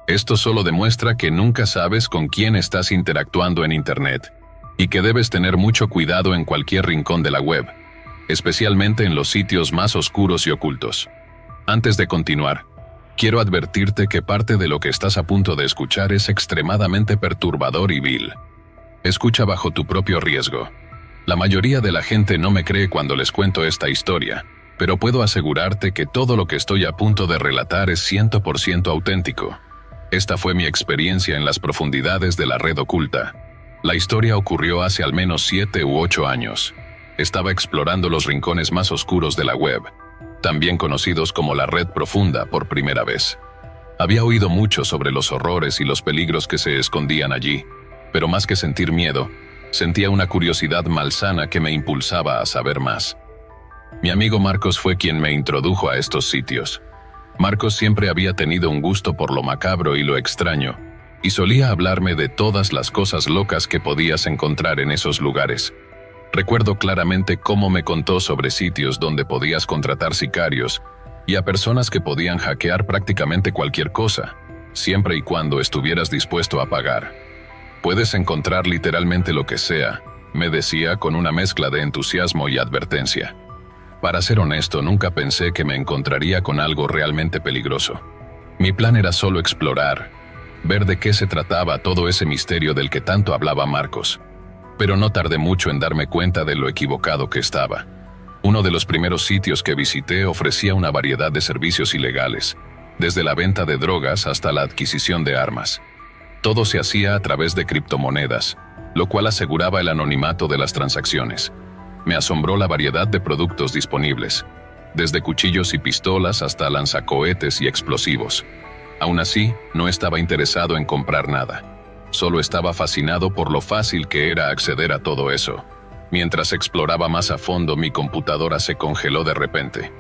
Esto solo demuestra que nunca sabes con quién estás interactuando en Internet y que debes tener mucho cuidado en cualquier rincón de la web, especialmente en los sitios más oscuros y ocultos. Antes de continuar, quiero advertirte que parte de lo que estás a punto de escuchar es extremadamente perturbador y vil. Escucha bajo tu propio riesgo. La mayoría de la gente no me cree cuando les cuento esta historia, pero puedo asegurarte que todo lo que estoy a punto de relatar es 100% auténtico. Esta fue mi experiencia en las profundidades de la red oculta. La historia ocurrió hace al menos 7 u 8 años. Estaba explorando los rincones más oscuros de la web, también conocidos como la red profunda, por primera vez. Había oído mucho sobre los horrores y los peligros que se escondían allí, pero más que sentir miedo, sentía una curiosidad malsana que me impulsaba a saber más. Mi amigo Marcos fue quien me introdujo a estos sitios. Marcos siempre había tenido un gusto por lo macabro y lo extraño, y solía hablarme de todas las cosas locas que podías encontrar en esos lugares. Recuerdo claramente cómo me contó sobre sitios donde podías contratar sicarios y a personas que podían hackear prácticamente cualquier cosa, siempre y cuando estuvieras dispuesto a pagar. Puedes encontrar literalmente lo que sea, me decía con una mezcla de entusiasmo y advertencia. Para ser honesto, nunca pensé que me encontraría con algo realmente peligroso. Mi plan era solo explorar, ver de qué se trataba todo ese misterio del que tanto hablaba Marcos. Pero no tardé mucho en darme cuenta de lo equivocado que estaba. Uno de los primeros sitios que visité ofrecía una variedad de servicios ilegales, desde la venta de drogas hasta la adquisición de armas. Todo se hacía a través de criptomonedas, lo cual aseguraba el anonimato de las transacciones. Me asombró la variedad de productos disponibles, desde cuchillos y pistolas hasta lanzacohetes y explosivos. Aún así, no estaba interesado en comprar nada. Solo estaba fascinado por lo fácil que era acceder a todo eso. Mientras exploraba más a fondo, mi computadora se congeló de repente.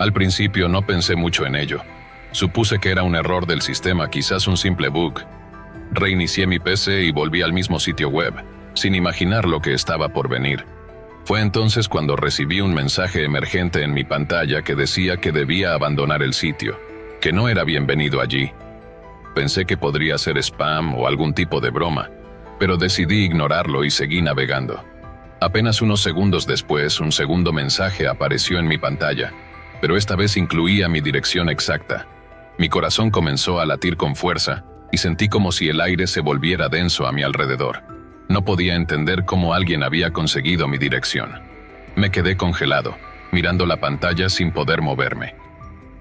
Al principio no pensé mucho en ello. Supuse que era un error del sistema, quizás un simple bug. Reinicié mi PC y volví al mismo sitio web, sin imaginar lo que estaba por venir. Fue entonces cuando recibí un mensaje emergente en mi pantalla que decía que debía abandonar el sitio, que no era bienvenido allí. Pensé que podría ser spam o algún tipo de broma, pero decidí ignorarlo y seguí navegando. Apenas unos segundos después, un segundo mensaje apareció en mi pantalla, pero esta vez incluía mi dirección exacta. Mi corazón comenzó a latir con fuerza y sentí como si el aire se volviera denso a mi alrededor. No podía entender cómo alguien había conseguido mi dirección. Me quedé congelado, mirando la pantalla sin poder moverme.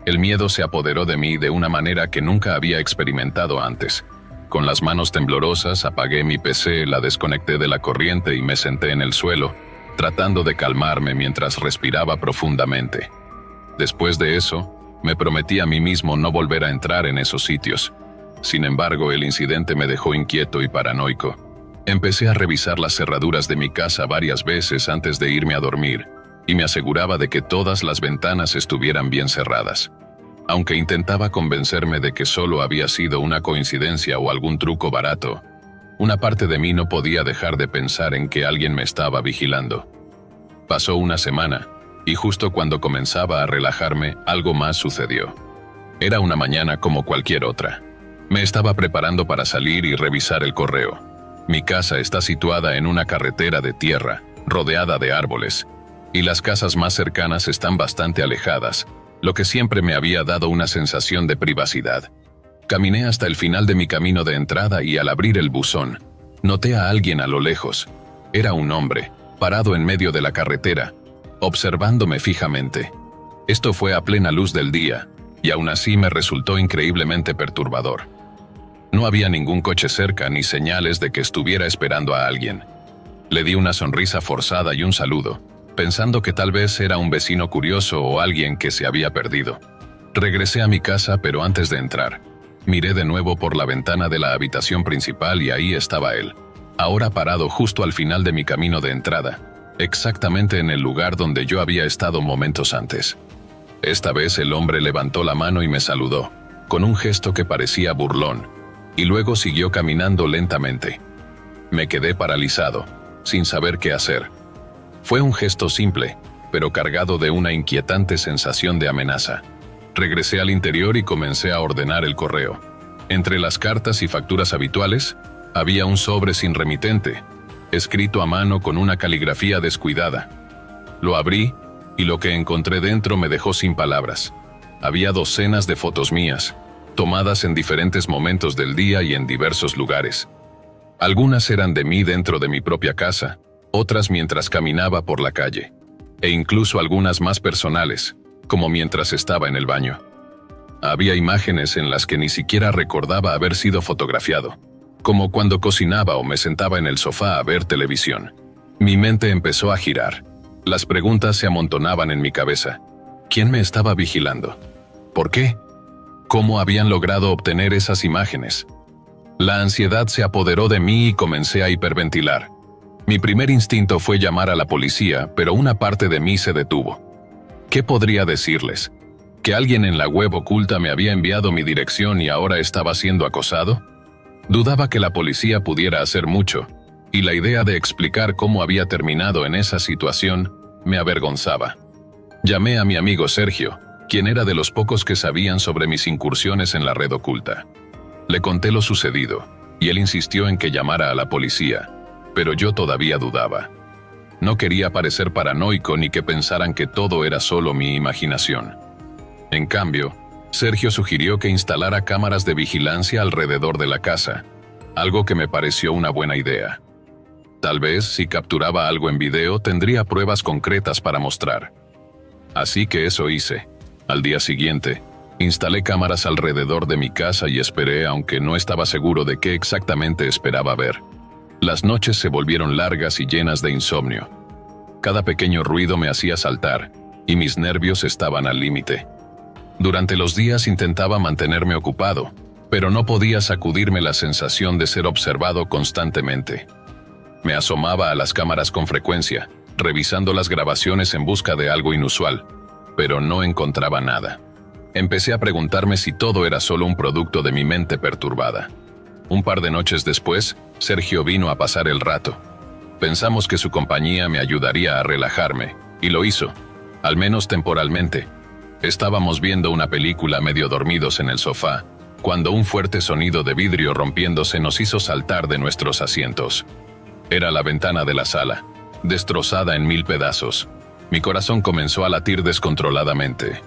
El miedo se apoderó de mí de una manera que nunca había experimentado antes. Con las manos temblorosas apagué mi PC, la desconecté de la corriente y me senté en el suelo, tratando de calmarme mientras respiraba profundamente. Después de eso, me prometí a mí mismo no volver a entrar en esos sitios. Sin embargo, el incidente me dejó inquieto y paranoico. Empecé a revisar las cerraduras de mi casa varias veces antes de irme a dormir, y me aseguraba de que todas las ventanas estuvieran bien cerradas. Aunque intentaba convencerme de que solo había sido una coincidencia o algún truco barato, una parte de mí no podía dejar de pensar en que alguien me estaba vigilando. Pasó una semana, y justo cuando comenzaba a relajarme, algo más sucedió. Era una mañana como cualquier otra. Me estaba preparando para salir y revisar el correo. Mi casa está situada en una carretera de tierra, rodeada de árboles, y las casas más cercanas están bastante alejadas, lo que siempre me había dado una sensación de privacidad. Caminé hasta el final de mi camino de entrada y al abrir el buzón, noté a alguien a lo lejos. Era un hombre, parado en medio de la carretera, observándome fijamente. Esto fue a plena luz del día, y aún así me resultó increíblemente perturbador. No había ningún coche cerca ni señales de que estuviera esperando a alguien. Le di una sonrisa forzada y un saludo, pensando que tal vez era un vecino curioso o alguien que se había perdido. Regresé a mi casa, pero antes de entrar, miré de nuevo por la ventana de la habitación principal y ahí estaba él, ahora parado justo al final de mi camino de entrada, exactamente en el lugar donde yo había estado momentos antes. Esta vez el hombre levantó la mano y me saludó, con un gesto que parecía burlón, y luego siguió caminando lentamente. Me quedé paralizado, sin saber qué hacer. Fue un gesto simple, pero cargado de una inquietante sensación de amenaza. Regresé al interior y comencé a ordenar el correo. Entre las cartas y facturas habituales, había un sobre sin remitente, escrito a mano con una caligrafía descuidada. Lo abrí y lo que encontré dentro me dejó sin palabras. Había docenas de fotos mías, tomadas en diferentes momentos del día y en diversos lugares. Algunas eran de mí dentro de mi propia casa, otras mientras caminaba por la calle, e incluso algunas más personales, como mientras estaba en el baño. Había imágenes en las que ni siquiera recordaba haber sido fotografiado, como cuando cocinaba o me sentaba en el sofá a ver televisión. Mi mente empezó a girar. Las preguntas se amontonaban en mi cabeza. ¿Quién me estaba vigilando? ¿Por qué? ¿Cómo habían logrado obtener esas imágenes? La ansiedad se apoderó de mí y comencé a hiperventilar. Mi primer instinto fue llamar a la policía, pero una parte de mí se detuvo. ¿Qué podría decirles? ¿Que alguien en la web oculta me había enviado mi dirección y ahora estaba siendo acosado? Dudaba que la policía pudiera hacer mucho, y la idea de explicar cómo había terminado en esa situación me avergonzaba. Llamé a mi amigo Sergio, quien era de los pocos que sabían sobre mis incursiones en la red oculta. Le conté lo sucedido, y él insistió en que llamara a la policía, pero yo todavía dudaba. No quería parecer paranoico ni que pensaran que todo era solo mi imaginación. En cambio, Sergio sugirió que instalara cámaras de vigilancia alrededor de la casa, algo que me pareció una buena idea. Tal vez, si capturaba algo en video, tendría pruebas concretas para mostrar. Así que eso hice. Al día siguiente, instalé cámaras alrededor de mi casa y esperé, aunque no estaba seguro de qué exactamente esperaba ver. Las noches se volvieron largas y llenas de insomnio. Cada pequeño ruido me hacía saltar, y mis nervios estaban al límite. Durante los días intentaba mantenerme ocupado, pero no podía sacudirme la sensación de ser observado constantemente. Me asomaba a las cámaras con frecuencia, revisando las grabaciones en busca de algo inusual, pero no encontraba nada. Empecé a preguntarme si todo era solo un producto de mi mente perturbada. Un par de noches después, Sergio vino a pasar el rato. Pensamos que su compañía me ayudaría a relajarme, y lo hizo, al menos temporalmente. Estábamos viendo una película medio dormidos en el sofá, cuando un fuerte sonido de vidrio rompiéndose nos hizo saltar de nuestros asientos. Era la ventana de la sala, destrozada en 1000 pedazos. Mi corazón comenzó a latir descontroladamente.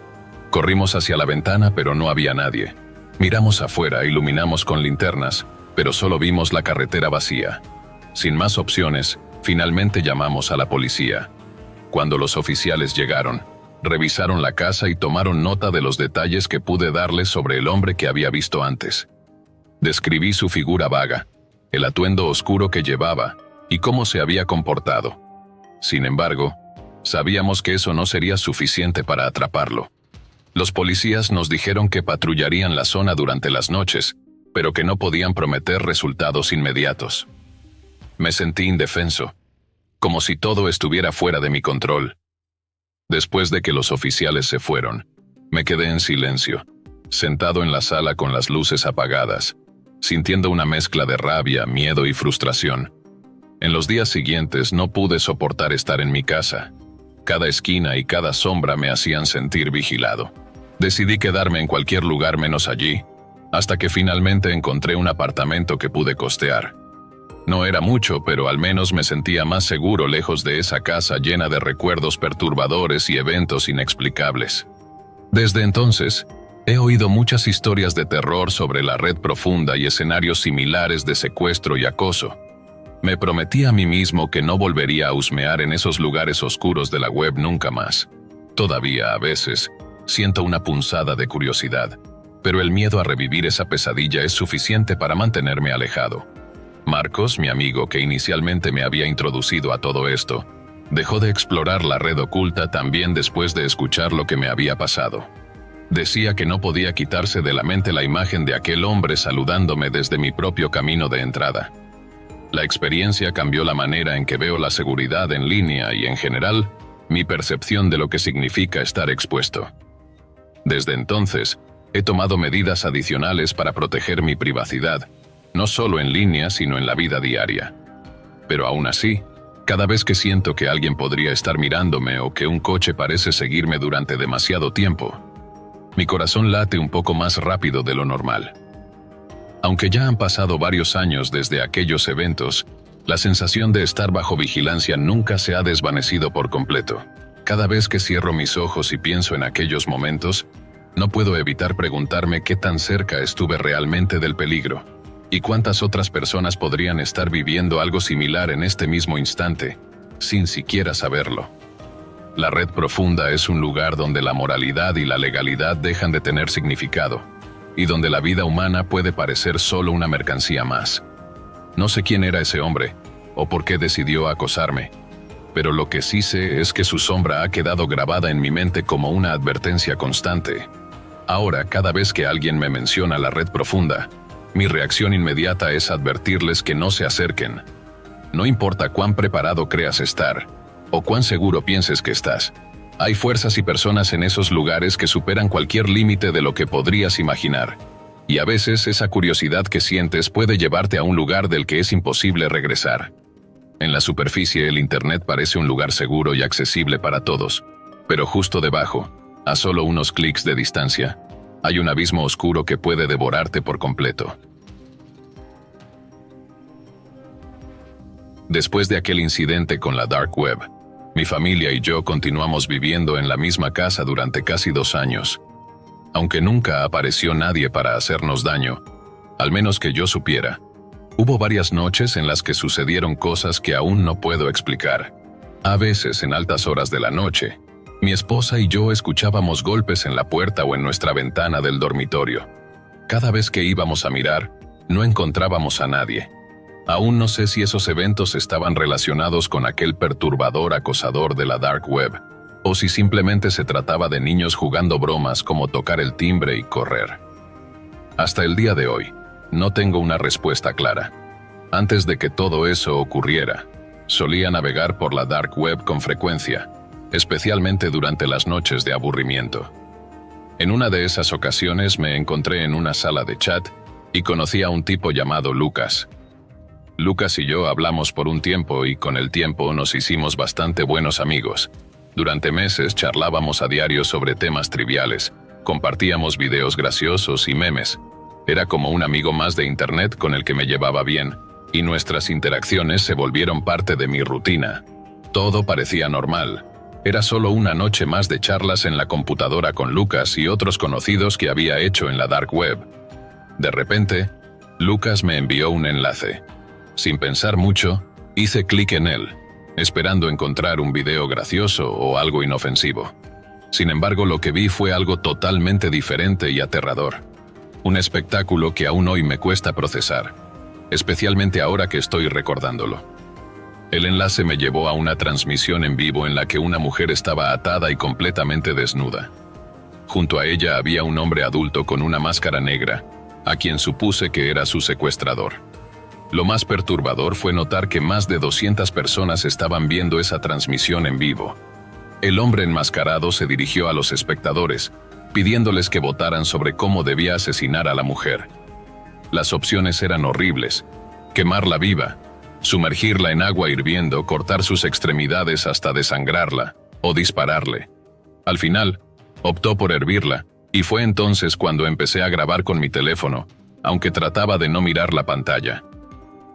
Corrimos hacia la ventana, pero no había nadie. Miramos afuera, iluminamos con linternas, pero solo vimos la carretera vacía. Sin más opciones, finalmente llamamos a la policía. Cuando los oficiales llegaron, revisaron la casa y tomaron nota de los detalles que pude darles sobre el hombre que había visto antes. Describí su figura vaga, el atuendo oscuro que llevaba y cómo se había comportado. Sin embargo, sabíamos que eso no sería suficiente para atraparlo. Los policías nos dijeron que patrullarían la zona durante las noches, pero que no podían prometer resultados inmediatos. Me sentí indefenso, como si todo estuviera fuera de mi control. Después de que los oficiales se fueron, me quedé en silencio, sentado en la sala con las luces apagadas, sintiendo una mezcla de rabia, miedo y frustración. En los días siguientes no pude soportar estar en mi casa. Cada esquina y cada sombra me hacían sentir vigilado. Decidí quedarme en cualquier lugar menos allí, hasta que finalmente encontré un apartamento que pude costear. No era mucho, pero al menos me sentía más seguro lejos de esa casa llena de recuerdos perturbadores y eventos inexplicables. Desde entonces, he oído muchas historias de terror sobre la red profunda y escenarios similares de secuestro y acoso. Me prometí a mí mismo que no volvería a husmear en esos lugares oscuros de la web nunca más. Todavía, a veces, siento una punzada de curiosidad, pero el miedo a revivir esa pesadilla es suficiente para mantenerme alejado. Marcos, mi amigo que inicialmente me había introducido a todo esto, dejó de explorar la red oculta también después de escuchar lo que me había pasado. Decía que no podía quitarse de la mente la imagen de aquel hombre saludándome desde mi propio camino de entrada. La experiencia cambió la manera en que veo la seguridad en línea y, en general, mi percepción de lo que significa estar expuesto. Desde entonces, he tomado medidas adicionales para proteger mi privacidad, no solo en línea, sino en la vida diaria. Pero aún así, cada vez que siento que alguien podría estar mirándome o que un coche parece seguirme durante demasiado tiempo, mi corazón late un poco más rápido de lo normal. Aunque ya han pasado varios años desde aquellos eventos, la sensación de estar bajo vigilancia nunca se ha desvanecido por completo. Cada vez que cierro mis ojos y pienso en aquellos momentos, no puedo evitar preguntarme qué tan cerca estuve realmente del peligro, y cuántas otras personas podrían estar viviendo algo similar en este mismo instante, sin siquiera saberlo. La red profunda es un lugar donde la moralidad y la legalidad dejan de tener significado, y donde la vida humana puede parecer solo una mercancía más. No sé quién era ese hombre, o por qué decidió acosarme, pero lo que sí sé es que su sombra ha quedado grabada en mi mente como una advertencia constante. Ahora, cada vez que alguien me menciona la red profunda, mi reacción inmediata es advertirles que no se acerquen. No importa cuán preparado creas estar, o cuán seguro pienses que estás. Hay fuerzas y personas en esos lugares que superan cualquier límite de lo que podrías imaginar. Y a veces esa curiosidad que sientes puede llevarte a un lugar del que es imposible regresar. En la superficie, el Internet parece un lugar seguro y accesible para todos, pero justo debajo, a solo unos clics de distancia, hay un abismo oscuro que puede devorarte por completo. Después de aquel incidente con la Dark Web, mi familia y yo continuamos viviendo en la misma casa durante casi 2 años. Aunque nunca apareció nadie para hacernos daño, al menos que yo supiera, hubo varias noches en las que sucedieron cosas que aún no puedo explicar. A veces, en altas horas de la noche, mi esposa y yo escuchábamos golpes en la puerta o en nuestra ventana del dormitorio. Cada vez que íbamos a mirar, no encontrábamos a nadie. Aún no sé si esos eventos estaban relacionados con aquel perturbador acosador de la Dark Web, o si simplemente se trataba de niños jugando bromas como tocar el timbre y correr. Hasta el día de hoy, no tengo una respuesta clara. Antes de que todo eso ocurriera, solía navegar por la Dark Web con frecuencia, especialmente durante las noches de aburrimiento. En una de esas ocasiones me encontré en una sala de chat y conocí a un tipo llamado Lucas. Lucas y yo hablamos por un tiempo y con el tiempo nos hicimos bastante buenos amigos. Durante meses charlábamos a diario sobre temas triviales, compartíamos videos graciosos y memes. Era como un amigo más de Internet con el que me llevaba bien, y nuestras interacciones se volvieron parte de mi rutina. Todo parecía normal. Era solo una noche más de charlas en la computadora con Lucas y otros conocidos que había hecho en la Dark Web. De repente, Lucas me envió un enlace. Sin pensar mucho, hice clic en él, esperando encontrar un video gracioso o algo inofensivo. Sin embargo, lo que vi fue algo totalmente diferente y aterrador. Un espectáculo que aún hoy me cuesta procesar, especialmente ahora que estoy recordándolo. El enlace me llevó a una transmisión en vivo en la que una mujer estaba atada y completamente desnuda. Junto a ella había un hombre adulto con una máscara negra, a quien supuse que era su secuestrador. Lo más perturbador fue notar que más de 200 personas estaban viendo esa transmisión en vivo. El hombre enmascarado se dirigió a los espectadores, pidiéndoles que votaran sobre cómo debía asesinar a la mujer. Las opciones eran horribles: quemarla viva, sumergirla en agua hirviendo, cortar sus extremidades hasta desangrarla, o dispararle. Al final, optó por hervirla, y fue entonces cuando empecé a grabar con mi teléfono, aunque trataba de no mirar la pantalla.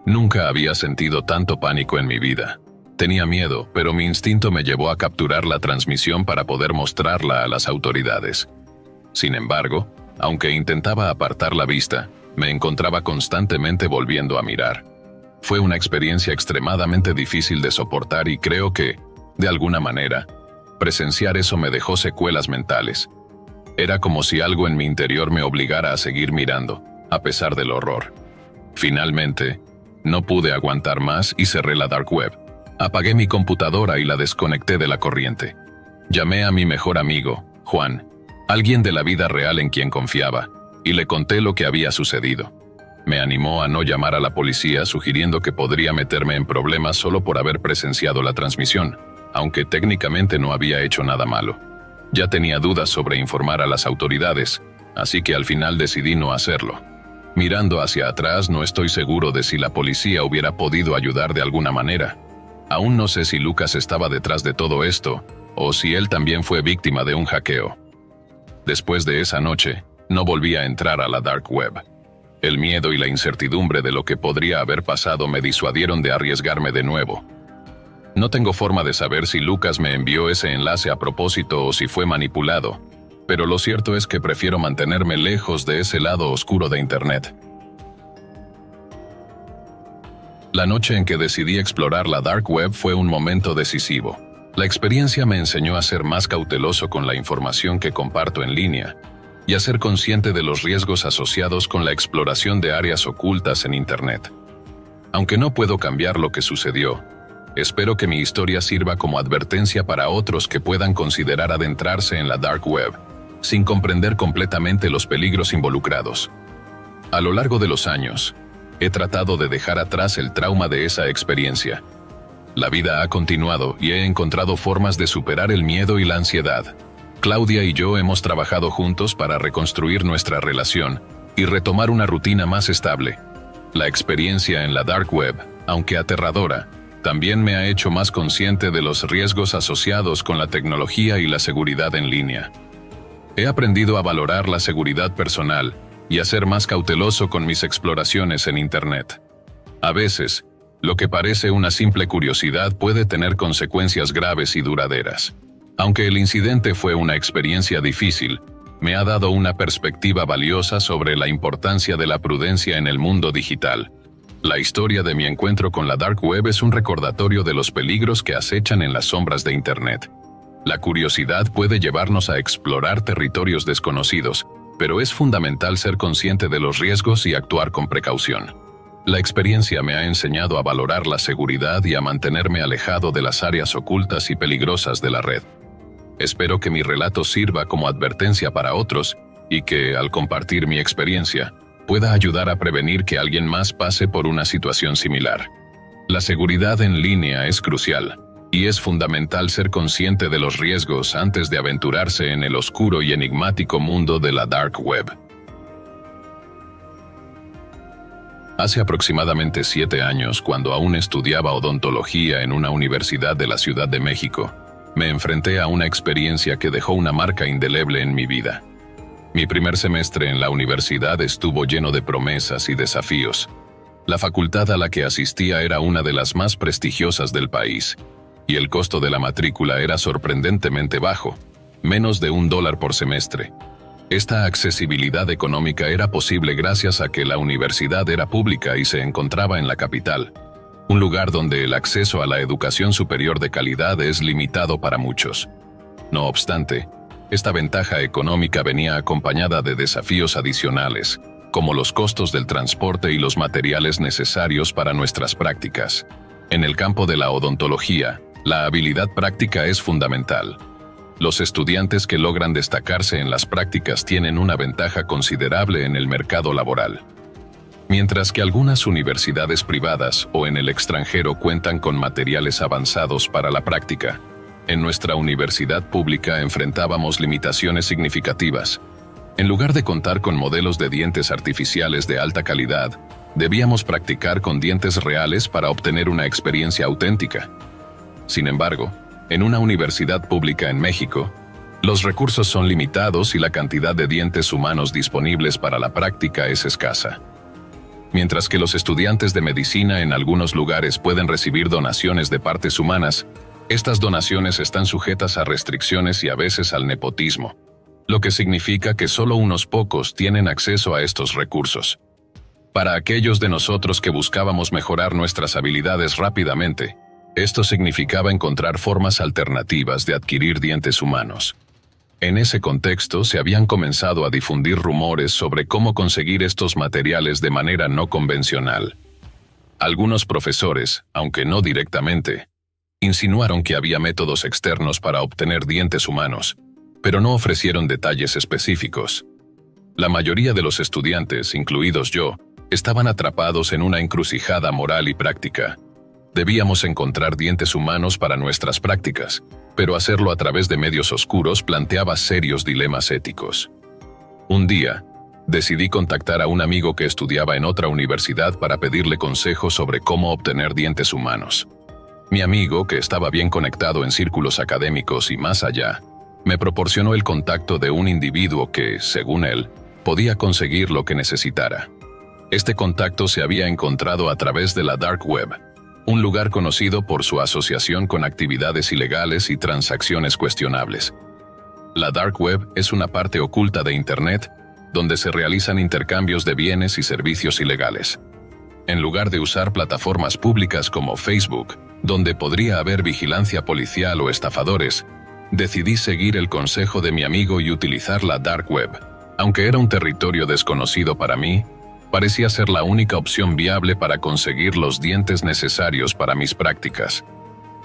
Nunca había sentido tanto pánico en mi vida. Tenía miedo, pero mi instinto me llevó a capturar la transmisión para poder mostrarla a las autoridades. Sin embargo, aunque intentaba apartar la vista, me encontraba constantemente volviendo a mirar. Fue una experiencia extremadamente difícil de soportar y creo que, de alguna manera, presenciar eso me dejó secuelas mentales. Era como si algo en mi interior me obligara a seguir mirando, a pesar del horror. Finalmente, no pude aguantar más y cerré la Dark Web. Apagué mi computadora y la desconecté de la corriente. Llamé a mi mejor amigo, Juan, alguien de la vida real en quien confiaba, y le conté lo que había sucedido. Me animó a no llamar a la policía, sugiriendo que podría meterme en problemas solo por haber presenciado la transmisión, aunque técnicamente no había hecho nada malo. Ya tenía dudas sobre informar a las autoridades, así que al final decidí no hacerlo. Mirando hacia atrás, no estoy seguro de si la policía hubiera podido ayudar de alguna manera. Aún no sé si Lucas estaba detrás de todo esto, o si él también fue víctima de un hackeo. Después de esa noche, no volví a entrar a la Dark Web. El miedo y la incertidumbre de lo que podría haber pasado me disuadieron de arriesgarme de nuevo. No tengo forma de saber si Lucas me envió ese enlace a propósito o si fue manipulado, pero lo cierto es que prefiero mantenerme lejos de ese lado oscuro de Internet. La noche en que decidí explorar la Dark Web fue un momento decisivo. La experiencia me enseñó a ser más cauteloso con la información que comparto en línea y a ser consciente de los riesgos asociados con la exploración de áreas ocultas en Internet. Aunque no puedo cambiar lo que sucedió, espero que mi historia sirva como advertencia para otros que puedan considerar adentrarse en la Dark Web, sin comprender completamente los peligros involucrados. A lo largo de los años, he tratado de dejar atrás el trauma de esa experiencia. La vida ha continuado y he encontrado formas de superar el miedo y la ansiedad. Claudia y yo hemos trabajado juntos para reconstruir nuestra relación y retomar una rutina más estable. La experiencia en la Dark Web, aunque aterradora, también me ha hecho más consciente de los riesgos asociados con la tecnología y la seguridad en línea. He aprendido a valorar la seguridad personal y a ser más cauteloso con mis exploraciones en Internet. A veces, lo que parece una simple curiosidad puede tener consecuencias graves y duraderas. Aunque el incidente fue una experiencia difícil, me ha dado una perspectiva valiosa sobre la importancia de la prudencia en el mundo digital. La historia de mi encuentro con la Dark Web es un recordatorio de los peligros que acechan en las sombras de Internet. La curiosidad puede llevarnos a explorar territorios desconocidos, pero es fundamental ser consciente de los riesgos y actuar con precaución. La experiencia me ha enseñado a valorar la seguridad y a mantenerme alejado de las áreas ocultas y peligrosas de la red. Espero que mi relato sirva como advertencia para otros y que, al compartir mi experiencia, pueda ayudar a prevenir que alguien más pase por una situación similar. La seguridad en línea es crucial, y es fundamental ser consciente de los riesgos antes de aventurarse en el oscuro y enigmático mundo de la Dark Web. Hace aproximadamente 7 años, cuando aún estudiaba odontología en una universidad de la Ciudad de México, me enfrenté a una experiencia que dejó una marca indeleble en mi vida. Mi primer semestre en la universidad estuvo lleno de promesas y desafíos. La facultad a la que asistía era una de las más prestigiosas del país, y el costo de la matrícula era sorprendentemente bajo, menos de $1 por semestre. Esta accesibilidad económica era posible gracias a que la universidad era pública y se encontraba en la capital, un lugar donde el acceso a la educación superior de calidad es limitado para muchos. No obstante, esta ventaja económica venía acompañada de desafíos adicionales, como los costos del transporte y los materiales necesarios para nuestras prácticas. En el campo de la odontología, la habilidad práctica es fundamental. Los estudiantes que logran destacarse en las prácticas tienen una ventaja considerable en el mercado laboral. Mientras que algunas universidades privadas o en el extranjero cuentan con materiales avanzados para la práctica, en nuestra universidad pública enfrentábamos limitaciones significativas. En lugar de contar con modelos de dientes artificiales de alta calidad, debíamos practicar con dientes reales para obtener una experiencia auténtica. Sin embargo, en una universidad pública en México, los recursos son limitados y la cantidad de dientes humanos disponibles para la práctica es escasa. Mientras que los estudiantes de medicina en algunos lugares pueden recibir donaciones de partes humanas, estas donaciones están sujetas a restricciones y a veces al nepotismo, lo que significa que solo unos pocos tienen acceso a estos recursos. Para aquellos de nosotros que buscábamos mejorar nuestras habilidades rápidamente, esto significaba encontrar formas alternativas de adquirir dientes humanos. En ese contexto se habían comenzado a difundir rumores sobre cómo conseguir estos materiales de manera no convencional. Algunos profesores, aunque no directamente, insinuaron que había métodos externos para obtener dientes humanos, pero no ofrecieron detalles específicos. La mayoría de los estudiantes, incluidos yo, estaban atrapados en una encrucijada moral y práctica. Debíamos encontrar dientes humanos para nuestras prácticas, pero hacerlo a través de medios oscuros planteaba serios dilemas éticos. Un día, decidí contactar a un amigo que estudiaba en otra universidad para pedirle consejos sobre cómo obtener dientes humanos. Mi amigo, que estaba bien conectado en círculos académicos y más allá, me proporcionó el contacto de un individuo que, según él, podía conseguir lo que necesitara. Este contacto se había encontrado a través de la Dark Web, un lugar conocido por su asociación con actividades ilegales y transacciones cuestionables. La Dark Web es una parte oculta de Internet donde se realizan intercambios de bienes y servicios ilegales. En lugar de usar plataformas públicas como Facebook, donde podría haber vigilancia policial o estafadores, decidí seguir el consejo de mi amigo y utilizar la Dark Web. Aunque era un territorio desconocido para mí, parecía ser la única opción viable para conseguir los dientes necesarios para mis prácticas.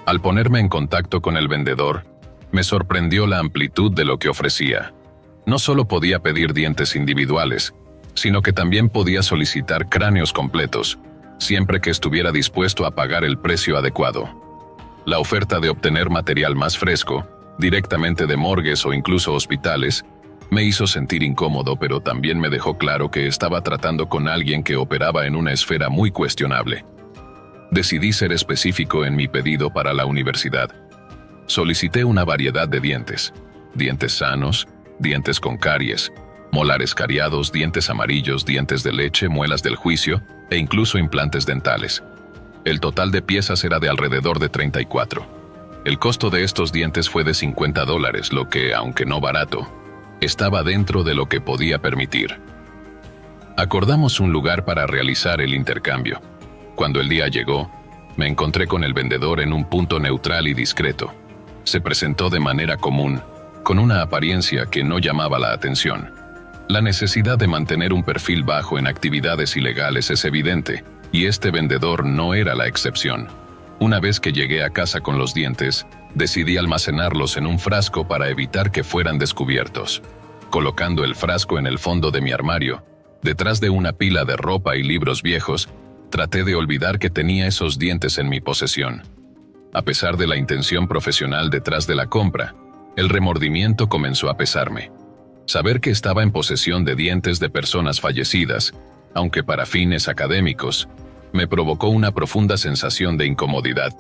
Al ponerme en contacto con el vendedor, me sorprendió la amplitud de lo que ofrecía. No solo podía pedir dientes individuales, sino que también podía solicitar cráneos completos, siempre que estuviera dispuesto a pagar el precio adecuado. La oferta de obtener material más fresco, directamente de morgues o incluso hospitales, me hizo sentir incómodo, pero también me dejó claro que estaba tratando con alguien que operaba en una esfera muy cuestionable. Decidí ser específico en mi pedido para la universidad. Solicité una variedad de dientes sanos, dientes con caries, molares cariados, dientes amarillos, dientes de leche, muelas del juicio e incluso implantes dentales. El total de piezas era de alrededor de 34. El costo de estos dientes fue de $50, lo que, aunque no barato, estaba dentro de lo que podía permitir. Acordamos un lugar para realizar el intercambio. Cuando el día llegó, me encontré con el vendedor en un punto neutral y discreto. Se presentó de manera común, con una apariencia que no llamaba la atención. La necesidad de mantener un perfil bajo en actividades ilegales es evidente, y este vendedor no era la excepción. Una vez que llegué a casa con los dientes, decidí almacenarlos en un frasco para evitar que fueran descubiertos. Colocando el frasco en el fondo de mi armario, detrás de una pila de ropa y libros viejos, traté de olvidar que tenía esos dientes en mi posesión. A pesar de la intención profesional detrás de la compra, el remordimiento comenzó a pesarme. Saber que estaba en posesión de dientes de personas fallecidas, aunque para fines académicos, me provocó una profunda sensación de incomodidad.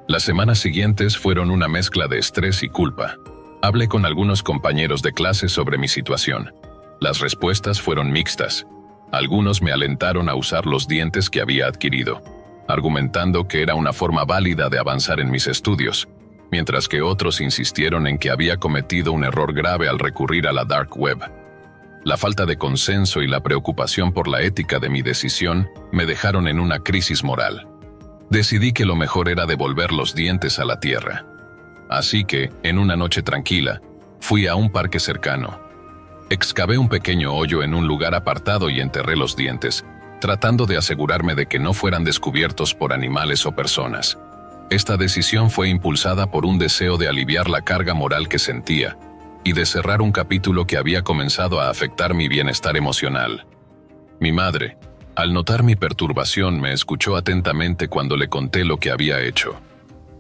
Las semanas siguientes fueron una mezcla de estrés y culpa. Hablé con algunos compañeros de clase sobre mi situación. Las respuestas fueron mixtas. Algunos me alentaron a usar los dientes que había adquirido, argumentando que era una forma válida de avanzar en mis estudios, mientras que otros insistieron en que había cometido un error grave al recurrir a la Dark Web. La falta de consenso y la preocupación por la ética de mi decisión me dejaron en una crisis moral. Decidí que lo mejor era devolver los dientes a la tierra. Así que, en una noche tranquila, fui a un parque cercano. Excavé un pequeño hoyo en un lugar apartado y enterré los dientes, tratando de asegurarme de que no fueran descubiertos por animales o personas. Esta decisión fue impulsada por un deseo de aliviar la carga moral que sentía y de cerrar un capítulo que había comenzado a afectar mi bienestar emocional. Mi madre, al notar mi perturbación, me escuchó atentamente cuando le conté lo que había hecho.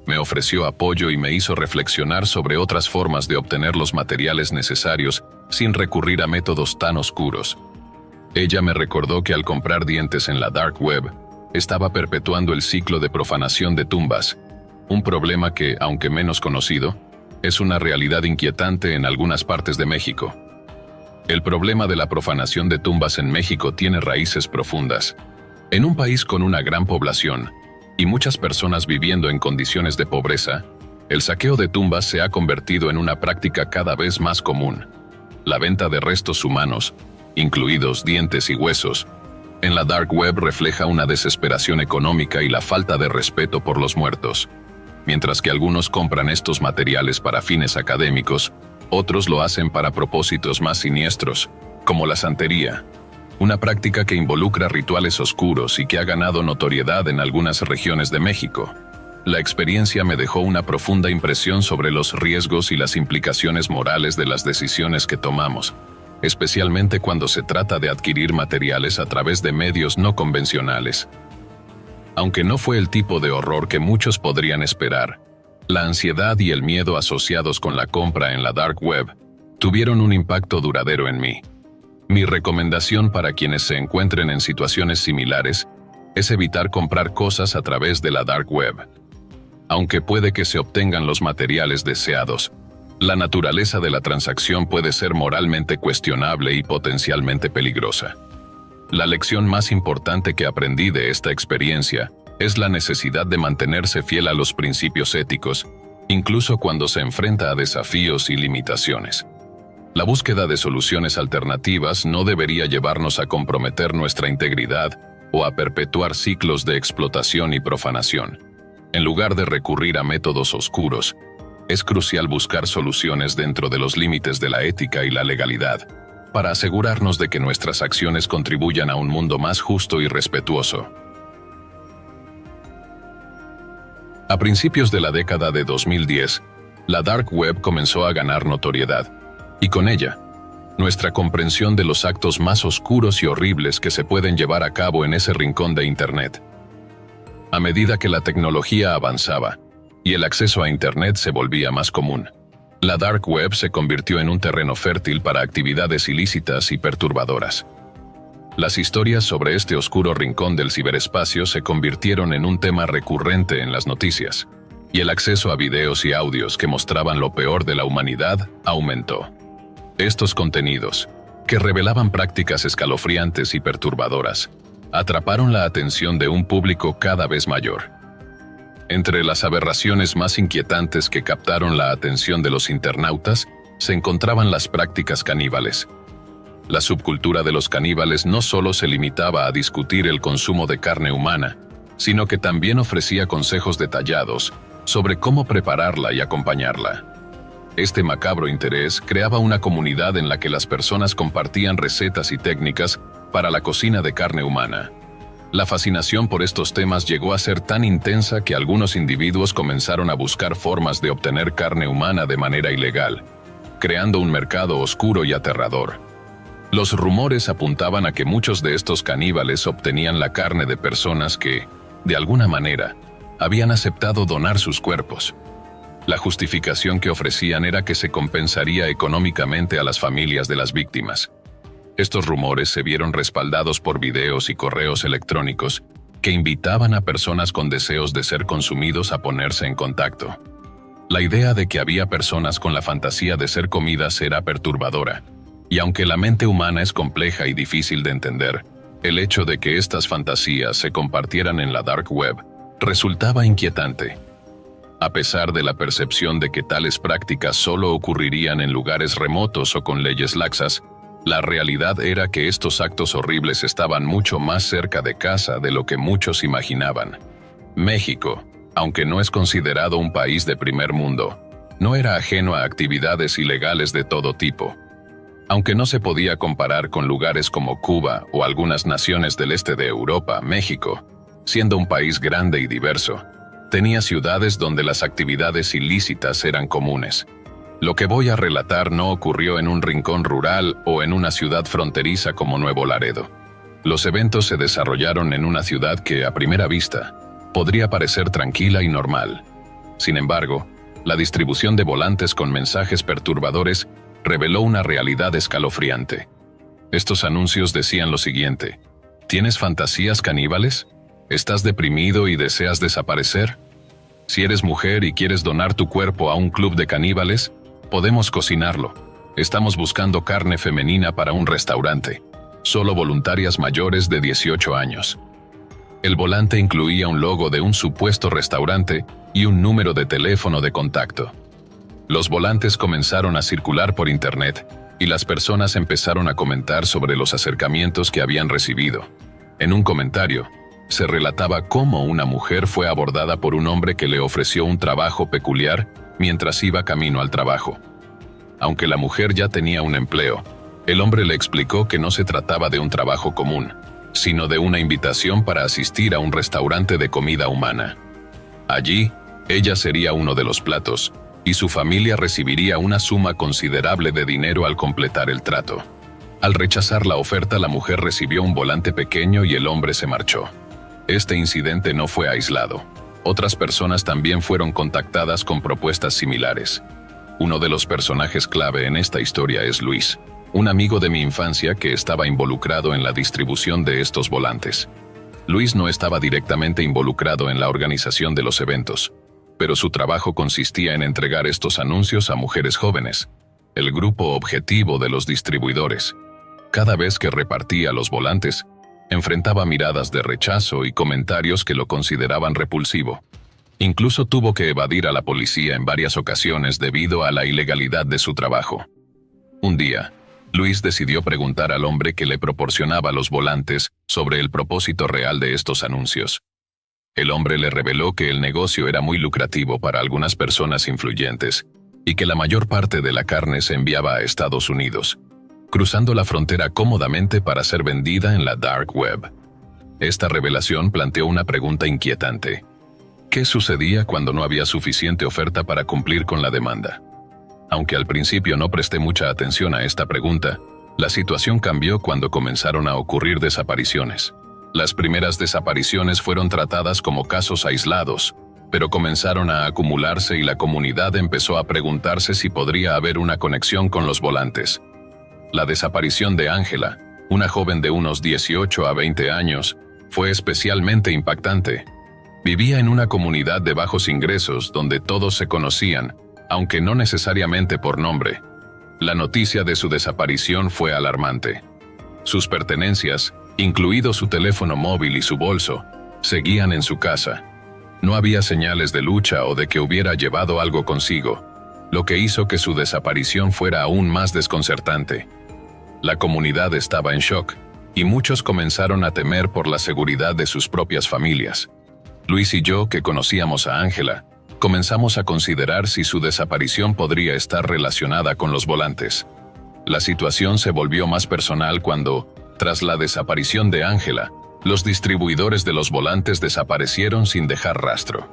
Me ofreció apoyo y me hizo reflexionar sobre otras formas de obtener los materiales necesarios sin recurrir a métodos tan oscuros. Ella me recordó que al comprar dientes en la Dark Web, estaba perpetuando el ciclo de profanación de tumbas, un problema que, aunque menos conocido, es una realidad inquietante en algunas partes de México. El problema de la profanación de tumbas en México tiene raíces profundas. En un país con una gran población y muchas personas viviendo en condiciones de pobreza, el saqueo de tumbas se ha convertido en una práctica cada vez más común. La venta de restos humanos, incluidos dientes y huesos, en la Dark Web refleja una desesperación económica y la falta de respeto por los muertos. Mientras que algunos compran estos materiales para fines académicos, otros lo hacen para propósitos más siniestros, como la santería, una práctica que involucra rituales oscuros y que ha ganado notoriedad en algunas regiones de México. La experiencia me dejó una profunda impresión sobre los riesgos y las implicaciones morales de las decisiones que tomamos, especialmente cuando se trata de adquirir materiales a través de medios no convencionales. Aunque no fue el tipo de horror que muchos podrían esperar, la ansiedad y el miedo asociados con la compra en la Dark Web tuvieron un impacto duradero en mí. Mi recomendación para quienes se encuentren en situaciones similares es evitar comprar cosas a través de la Dark Web. Aunque puede que se obtengan los materiales deseados, la naturaleza de la transacción puede ser moralmente cuestionable y potencialmente peligrosa. La lección más importante que aprendí de esta experiencia es la necesidad de mantenerse fiel a los principios éticos, incluso cuando se enfrenta a desafíos y limitaciones. La búsqueda de soluciones alternativas no debería llevarnos a comprometer nuestra integridad o a perpetuar ciclos de explotación y profanación. En lugar de recurrir a métodos oscuros, es crucial buscar soluciones dentro de los límites de la ética y la legalidad, para asegurarnos de que nuestras acciones contribuyan a un mundo más justo y respetuoso. A principios de la década de 2010, la Dark Web comenzó a ganar notoriedad, y con ella, nuestra comprensión de los actos más oscuros y horribles que se pueden llevar a cabo en ese rincón de Internet. A medida que la tecnología avanzaba y el acceso a Internet se volvía más común, la Dark Web se convirtió en un terreno fértil para actividades ilícitas y perturbadoras. Las historias sobre este oscuro rincón del ciberespacio se convirtieron en un tema recurrente en las noticias, y el acceso a videos y audios que mostraban lo peor de la humanidad aumentó. Estos contenidos, que revelaban prácticas escalofriantes y perturbadoras, atraparon la atención de un público cada vez mayor. Entre las aberraciones más inquietantes que captaron la atención de los internautas se encontraban las prácticas caníbales. La subcultura de los caníbales no solo se limitaba a discutir el consumo de carne humana, sino que también ofrecía consejos detallados sobre cómo prepararla y acompañarla. Este macabro interés creaba una comunidad en la que las personas compartían recetas y técnicas para la cocina de carne humana. La fascinación por estos temas llegó a ser tan intensa que algunos individuos comenzaron a buscar formas de obtener carne humana de manera ilegal, creando un mercado oscuro y aterrador. Los rumores apuntaban a que muchos de estos caníbales obtenían la carne de personas que, de alguna manera, habían aceptado donar sus cuerpos. La justificación que ofrecían era que se compensaría económicamente a las familias de las víctimas. Estos rumores se vieron respaldados por videos y correos electrónicos que invitaban a personas con deseos de ser consumidos a ponerse en contacto. La idea de que había personas con la fantasía de ser comidas era perturbadora, y aunque la mente humana es compleja y difícil de entender, el hecho de que estas fantasías se compartieran en la Dark Web resultaba inquietante. A pesar de la percepción de que tales prácticas solo ocurrirían en lugares remotos o con leyes laxas, la realidad era que estos actos horribles estaban mucho más cerca de casa de lo que muchos imaginaban. México, aunque no es considerado un país de primer mundo, no era ajeno a actividades ilegales de todo tipo. Aunque no se podía comparar con lugares como Cuba o algunas naciones del este de Europa, México, siendo un país grande y diverso, tenía ciudades donde las actividades ilícitas eran comunes. Lo que voy a relatar no ocurrió en un rincón rural o en una ciudad fronteriza como Nuevo Laredo. Los eventos se desarrollaron en una ciudad que, a primera vista, podría parecer tranquila y normal. Sin embargo, la distribución de volantes con mensajes perturbadores reveló una realidad escalofriante. Estos anuncios decían lo siguiente: ¿tienes fantasías caníbales? ¿Estás deprimido y deseas desaparecer? Si eres mujer y quieres donar tu cuerpo a un club de caníbales, podemos cocinarlo. Estamos buscando carne femenina para un restaurante. Solo voluntarias mayores de 18 años. El volante incluía un logo de un supuesto restaurante y un número de teléfono de contacto. Los volantes comenzaron a circular por Internet y las personas empezaron a comentar sobre los acercamientos que habían recibido. En un comentario, se relataba cómo una mujer fue abordada por un hombre que le ofreció un trabajo peculiar mientras iba camino al trabajo. Aunque la mujer ya tenía un empleo, el hombre le explicó que no se trataba de un trabajo común, sino de una invitación para asistir a un restaurante de comida humana. Allí, ella sería uno de los platos, y su familia recibiría una suma considerable de dinero al completar el trato. Al rechazar la oferta, la mujer recibió un volante pequeño y el hombre se marchó. Este incidente no fue aislado. Otras personas también fueron contactadas con propuestas similares. Uno de los personajes clave en esta historia es Luis, un amigo de mi infancia que estaba involucrado en la distribución de estos volantes. Luis no estaba directamente involucrado en la organización de los eventos, pero su trabajo consistía en entregar estos anuncios a mujeres jóvenes, el grupo objetivo de los distribuidores. Cada vez que repartía los volantes, Enfrentaba miradas de rechazo y comentarios que lo consideraban repulsivo. Incluso tuvo que evadir a la policía en varias ocasiones debido a la ilegalidad de su trabajo. Un día, Luis decidió preguntar al hombre que le proporcionaba los volantes sobre el propósito real de estos anuncios. El hombre le reveló que el negocio era muy lucrativo para algunas personas influyentes y que la mayor parte de la carne se enviaba a Estados Unidos, cruzando la frontera cómodamente para ser vendida en la dark web. Esta revelación planteó una pregunta inquietante. ¿Qué sucedía cuando no había suficiente oferta para cumplir con la demanda? Aunque al principio no presté mucha atención a esta pregunta, la situación cambió cuando comenzaron a ocurrir desapariciones. Las primeras desapariciones fueron tratadas como casos aislados, pero comenzaron a acumularse y la comunidad empezó a preguntarse si podría haber una conexión con los volantes. La desaparición de Ángela, una joven de unos 18 a 20 años, fue especialmente impactante. Vivía en una comunidad de bajos ingresos donde todos se conocían, aunque no necesariamente por nombre. La noticia de su desaparición fue alarmante. Sus pertenencias, incluido su teléfono móvil y su bolso, seguían en su casa. No había señales de lucha o de que hubiera llevado algo consigo, lo que hizo que su desaparición fuera aún más desconcertante. La comunidad estaba en shock, y muchos comenzaron a temer por la seguridad de sus propias familias. Luis y yo, que conocíamos a Ángela, comenzamos a considerar si su desaparición podría estar relacionada con los volantes. La situación se volvió más personal cuando, tras la desaparición de Ángela, los distribuidores de los volantes desaparecieron sin dejar rastro.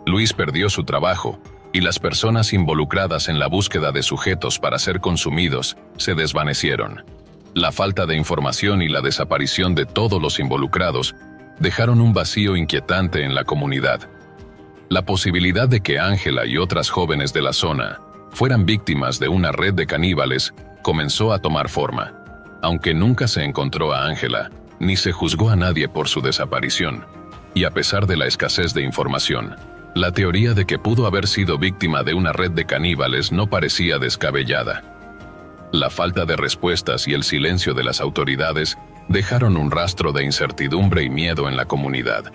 Luis perdió su trabajo, y las personas involucradas en la búsqueda de sujetos para ser consumidos se desvanecieron. La falta de información y la desaparición de todos los involucrados dejaron un vacío inquietante en la comunidad. La posibilidad de que Ángela y otras jóvenes de la zona fueran víctimas de una red de caníbales comenzó a tomar forma. Aunque nunca se encontró a Ángela, ni se juzgó a nadie por su desaparición, y a pesar de la escasez de información, la teoría de que pudo haber sido víctima de una red de caníbales no parecía descabellada. La falta de respuestas y el silencio de las autoridades dejaron un rastro de incertidumbre y miedo en la comunidad.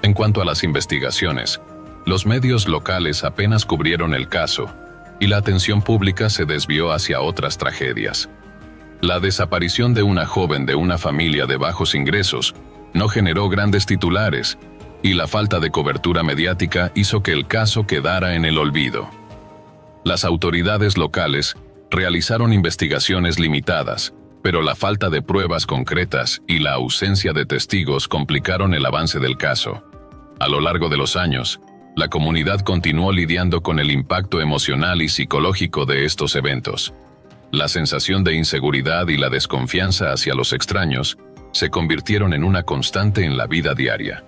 En cuanto a las investigaciones, los medios locales apenas cubrieron el caso, y la atención pública se desvió hacia otras tragedias. La desaparición de una joven de una familia de bajos ingresos no generó grandes titulares, y la falta de cobertura mediática hizo que el caso quedara en el olvido. Las autoridades locales realizaron investigaciones limitadas, pero la falta de pruebas concretas y la ausencia de testigos complicaron el avance del caso. A lo largo de los años, la comunidad continuó lidiando con el impacto emocional y psicológico de estos eventos. La sensación de inseguridad y la desconfianza hacia los extraños se convirtieron en una constante en la vida diaria.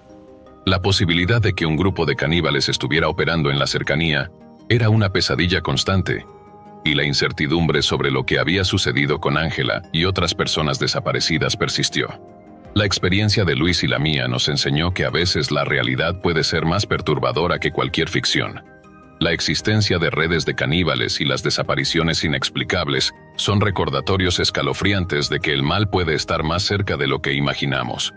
La posibilidad de que un grupo de caníbales estuviera operando en la cercanía era una pesadilla constante, y la incertidumbre sobre lo que había sucedido con Ángela y otras personas desaparecidas persistió. La experiencia de Luis y la mía nos enseñó que a veces la realidad puede ser más perturbadora que cualquier ficción. La existencia de redes de caníbales y las desapariciones inexplicables son recordatorios escalofriantes de que el mal puede estar más cerca de lo que imaginamos.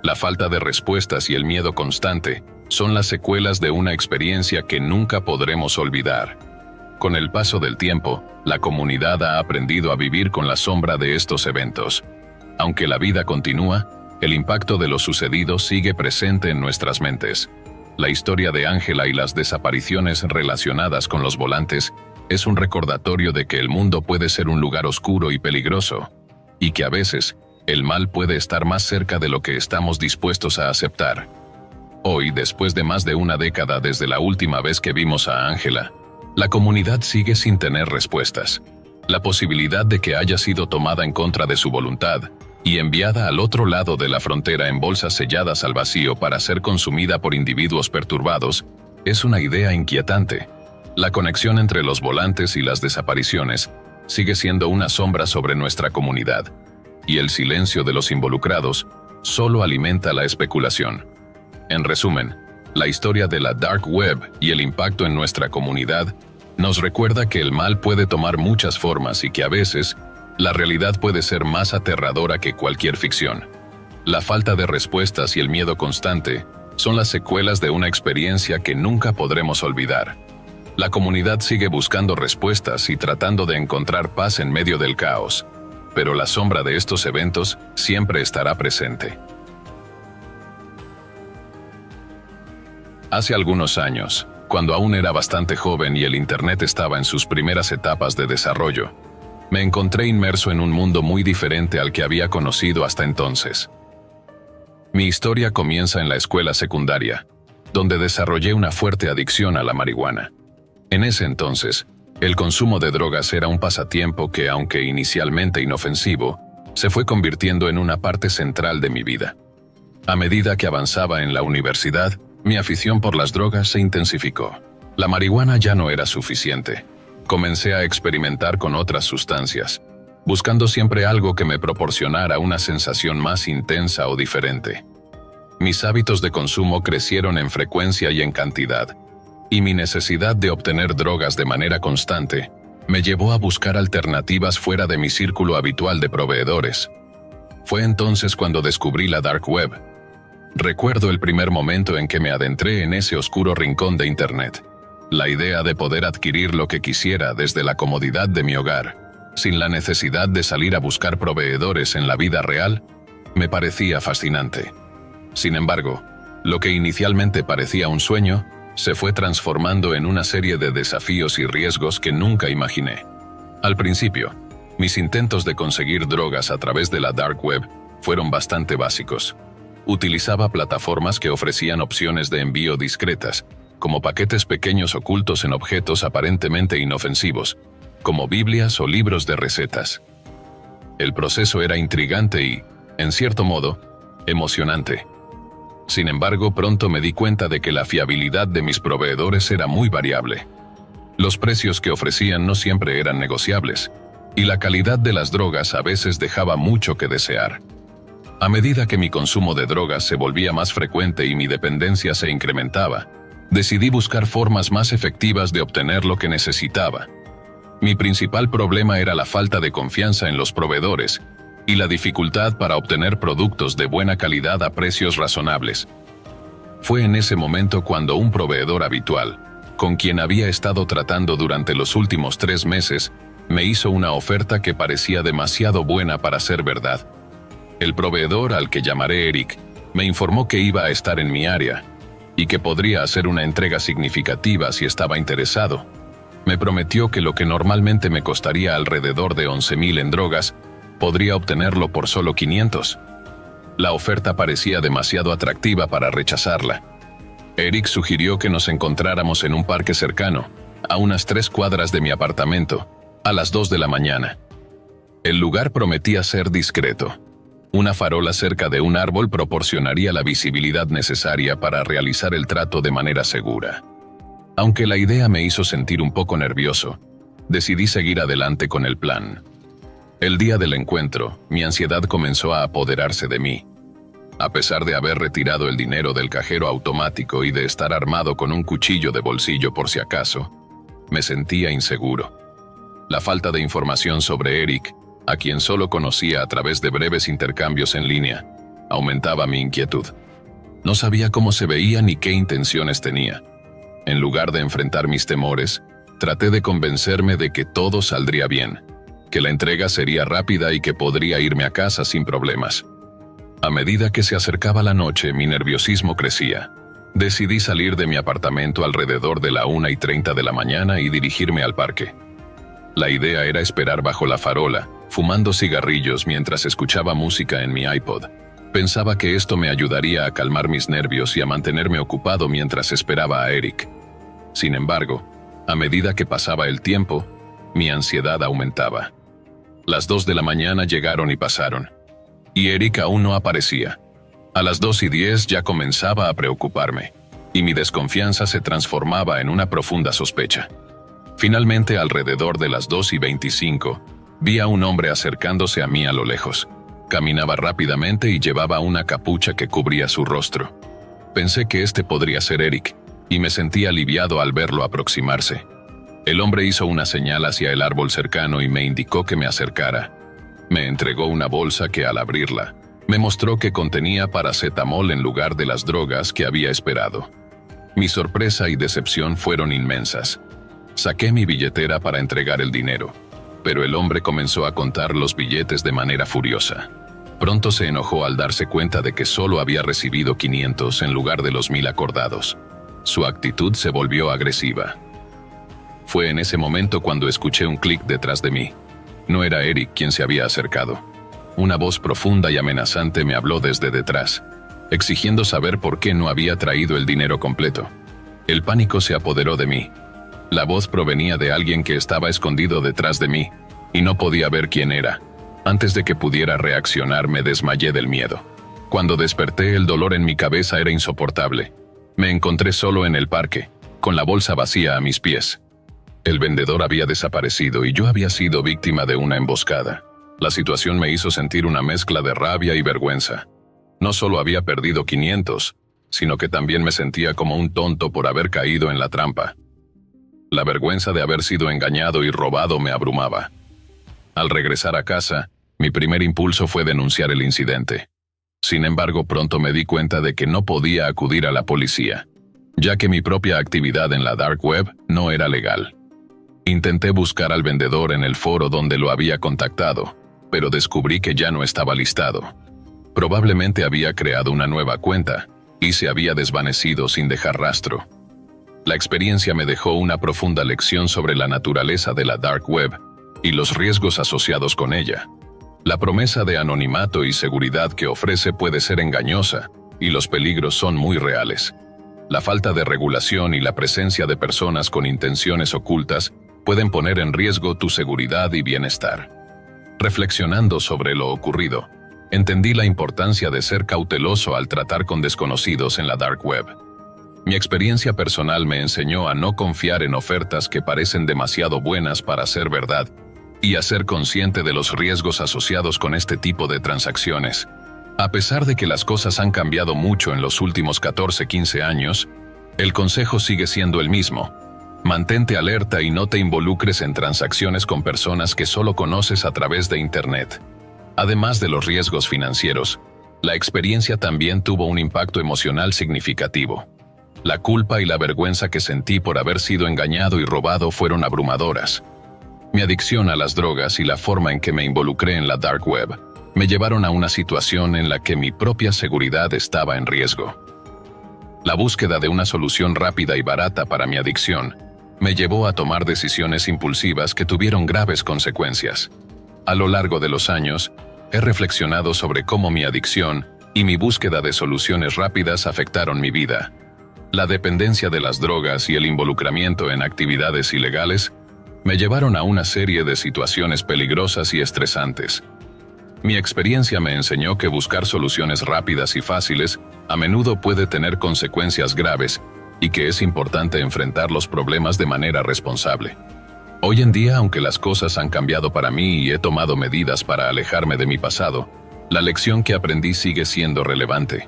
La falta de respuestas y el miedo constante son las secuelas de una experiencia que nunca podremos olvidar. Con el paso del tiempo, la comunidad ha aprendido a vivir con la sombra de estos eventos. Aunque la vida continúa, el impacto de lo sucedido sigue presente en nuestras mentes. La historia de Ángela y las desapariciones relacionadas con los volantes es un recordatorio de que el mundo puede ser un lugar oscuro y peligroso, y que a veces el mal puede estar más cerca de lo que estamos dispuestos a aceptar. Hoy, después de más de una década desde la última vez que vimos a Ángela, la comunidad sigue sin tener respuestas. La posibilidad de que haya sido tomada en contra de su voluntad y enviada al otro lado de la frontera en bolsas selladas al vacío para ser consumida por individuos perturbados es una idea inquietante. La conexión entre los volantes y las desapariciones sigue siendo una sombra sobre nuestra comunidad, y el silencio de los involucrados solo alimenta la especulación. En resumen, la historia de la Dark Web y el impacto en nuestra comunidad nos recuerda que el mal puede tomar muchas formas y que a veces la realidad puede ser más aterradora que cualquier ficción. La falta de respuestas y el miedo constante son las secuelas de una experiencia que nunca podremos olvidar. La comunidad sigue buscando respuestas y tratando de encontrar paz en medio del caos, pero la sombra de estos eventos siempre estará presente. Hace algunos años, cuando aún era bastante joven y el Internet estaba en sus primeras etapas de desarrollo, me encontré inmerso en un mundo muy diferente al que había conocido hasta entonces. Mi historia comienza en la escuela secundaria, donde desarrollé una fuerte adicción a la marihuana. En ese entonces, el consumo de drogas era un pasatiempo que, aunque inicialmente inofensivo, se fue convirtiendo en una parte central de mi vida. A medida que avanzaba en la universidad, mi afición por las drogas se intensificó. La marihuana ya no era suficiente. Comencé a experimentar con otras sustancias, buscando siempre algo que me proporcionara una sensación más intensa o diferente. Mis hábitos de consumo crecieron en frecuencia y en cantidad, y mi necesidad de obtener drogas de manera constante me llevó a buscar alternativas fuera de mi círculo habitual de proveedores. Fue entonces cuando descubrí la Dark Web. Recuerdo el primer momento en que me adentré en ese oscuro rincón de Internet. La idea de poder adquirir lo que quisiera desde la comodidad de mi hogar, sin la necesidad de salir a buscar proveedores en la vida real, me parecía fascinante. Sin embargo, lo que inicialmente parecía un sueño, se fue transformando en una serie de desafíos y riesgos que nunca imaginé. Al principio, mis intentos de conseguir drogas a través de la Dark Web fueron bastante básicos. Utilizaba plataformas que ofrecían opciones de envío discretas, como paquetes pequeños ocultos en objetos aparentemente inofensivos, como Biblias o libros de recetas. El proceso era intrigante y, en cierto modo, emocionante. Sin embargo, pronto me di cuenta de que la fiabilidad de mis proveedores era muy variable. Los precios que ofrecían no siempre eran negociables, y la calidad de las drogas a veces dejaba mucho que desear. A medida que mi consumo de drogas se volvía más frecuente y mi dependencia se incrementaba, decidí buscar formas más efectivas de obtener lo que necesitaba. Mi principal problema era la falta de confianza en los proveedores y la dificultad para obtener productos de buena calidad a precios razonables. Fue en ese momento cuando un proveedor habitual, con quien había estado tratando durante los últimos 3 meses, me hizo una oferta que parecía demasiado buena para ser verdad. El proveedor, al que llamaré Eric, me informó que iba a estar en mi área y que podría hacer una entrega significativa si estaba interesado. Me prometió que lo que normalmente me costaría alrededor de 11,000 en drogas, podría obtenerlo por solo 500. La oferta parecía demasiado atractiva para rechazarla. Eric sugirió que nos encontráramos en un parque cercano, a unas 3 cuadras de mi apartamento, a las 2 de la mañana. El lugar prometía ser discreto. Una farola cerca de un árbol proporcionaría la visibilidad necesaria para realizar el trato de manera segura. Aunque la idea me hizo sentir un poco nervioso, decidí seguir adelante con el plan. El día del encuentro, mi ansiedad comenzó a apoderarse de mí. A pesar de haber retirado el dinero del cajero automático y de estar armado con un cuchillo de bolsillo por si acaso, me sentía inseguro. La falta de información sobre Eric, a quien solo conocía a través de breves intercambios en línea, aumentaba mi inquietud. No sabía cómo se veía ni qué intenciones tenía. En lugar de enfrentar mis temores, traté de convencerme de que todo saldría bien, que la entrega sería rápida y que podría irme a casa sin problemas. A medida que se acercaba la noche, mi nerviosismo crecía. Decidí salir de mi apartamento alrededor de la 1:30 de la mañana y dirigirme al parque. La idea era esperar bajo la farola, fumando cigarrillos mientras escuchaba música en mi iPod. Pensaba que esto me ayudaría a calmar mis nervios y a mantenerme ocupado mientras esperaba a Eric. Sin embargo, a medida que pasaba el tiempo, mi ansiedad aumentaba. Las 2 de la mañana llegaron y pasaron, y Eric aún no aparecía. A las 2:10 ya comenzaba a preocuparme, y mi desconfianza se transformaba en una profunda sospecha. Finalmente, alrededor de las 2:25, vi a un hombre acercándose a mí a lo lejos. Caminaba rápidamente y llevaba una capucha que cubría su rostro. Pensé que este podría ser Eric, y me sentí aliviado al verlo aproximarse. El hombre hizo una señal hacia el árbol cercano y me indicó que me acercara. Me entregó una bolsa que, al abrirla, Me mostró que contenía paracetamol en lugar de las drogas que había esperado. Mi sorpresa y decepción fueron inmensas. Saqué mi billetera para entregar el dinero, pero el hombre comenzó a contar los billetes de manera furiosa. Pronto se enojó al darse cuenta de que solo había recibido 500 en lugar de los 1000 acordados. Su actitud se volvió agresiva. Fue en ese momento cuando escuché un clic detrás de mí. No era Eric quien se había acercado. Una voz profunda y amenazante me habló desde detrás, exigiendo saber por qué no había traído el dinero completo. El pánico se apoderó de mí. La voz provenía de alguien que estaba escondido detrás de mí, y no podía ver quién era. Antes de que pudiera reaccionar, me desmayé del miedo. Cuando desperté, el dolor en mi cabeza era insoportable. Me encontré solo en el parque, con la bolsa vacía a mis pies. El vendedor había desaparecido y yo había sido víctima de una emboscada. La situación me hizo sentir una mezcla de rabia y vergüenza. No solo había perdido 500, sino que también me sentía como un tonto por haber caído en la trampa. La vergüenza de haber sido engañado y robado me abrumaba. Al regresar a casa, mi primer impulso fue denunciar el incidente. Sin embargo, pronto me di cuenta de que no podía acudir a la policía, ya que mi propia actividad en la dark web no era legal. Intenté buscar al vendedor en el foro donde lo había contactado, pero descubrí que ya no estaba listado. Probablemente había creado una nueva cuenta y se había desvanecido sin dejar rastro. La experiencia me dejó una profunda lección sobre la naturaleza de la dark web y los riesgos asociados con ella. La promesa de anonimato y seguridad que ofrece puede ser engañosa y los peligros son muy reales. La falta de regulación y la presencia de personas con intenciones ocultas pueden poner en riesgo tu seguridad y bienestar. Reflexionando sobre lo ocurrido, entendí la importancia de ser cauteloso al tratar con desconocidos en la dark web. Mi experiencia personal me enseñó a no confiar en ofertas que parecen demasiado buenas para ser verdad y a ser consciente de los riesgos asociados con este tipo de transacciones. A pesar de que las cosas han cambiado mucho en los últimos 14-15 años, el consejo sigue siendo el mismo. Mantente alerta y no te involucres en transacciones con personas que solo conoces a través de Internet. Además de los riesgos financieros, la experiencia también tuvo un impacto emocional significativo. La culpa y la vergüenza que sentí por haber sido engañado y robado fueron abrumadoras. Mi adicción a las drogas y la forma en que me involucré en la dark web me llevaron a una situación en la que mi propia seguridad estaba en riesgo. La búsqueda de una solución rápida y barata para mi adicción me llevó a tomar decisiones impulsivas que tuvieron graves consecuencias. A lo largo de los años, he reflexionado sobre cómo mi adicción y mi búsqueda de soluciones rápidas afectaron mi vida. La dependencia de las drogas y el involucramiento en actividades ilegales me llevaron a una serie de situaciones peligrosas y estresantes. Mi experiencia me enseñó que buscar soluciones rápidas y fáciles a menudo puede tener consecuencias graves y que es importante enfrentar los problemas de manera responsable. Hoy en día, aunque las cosas han cambiado para mí y he tomado medidas para alejarme de mi pasado, la lección que aprendí sigue siendo relevante.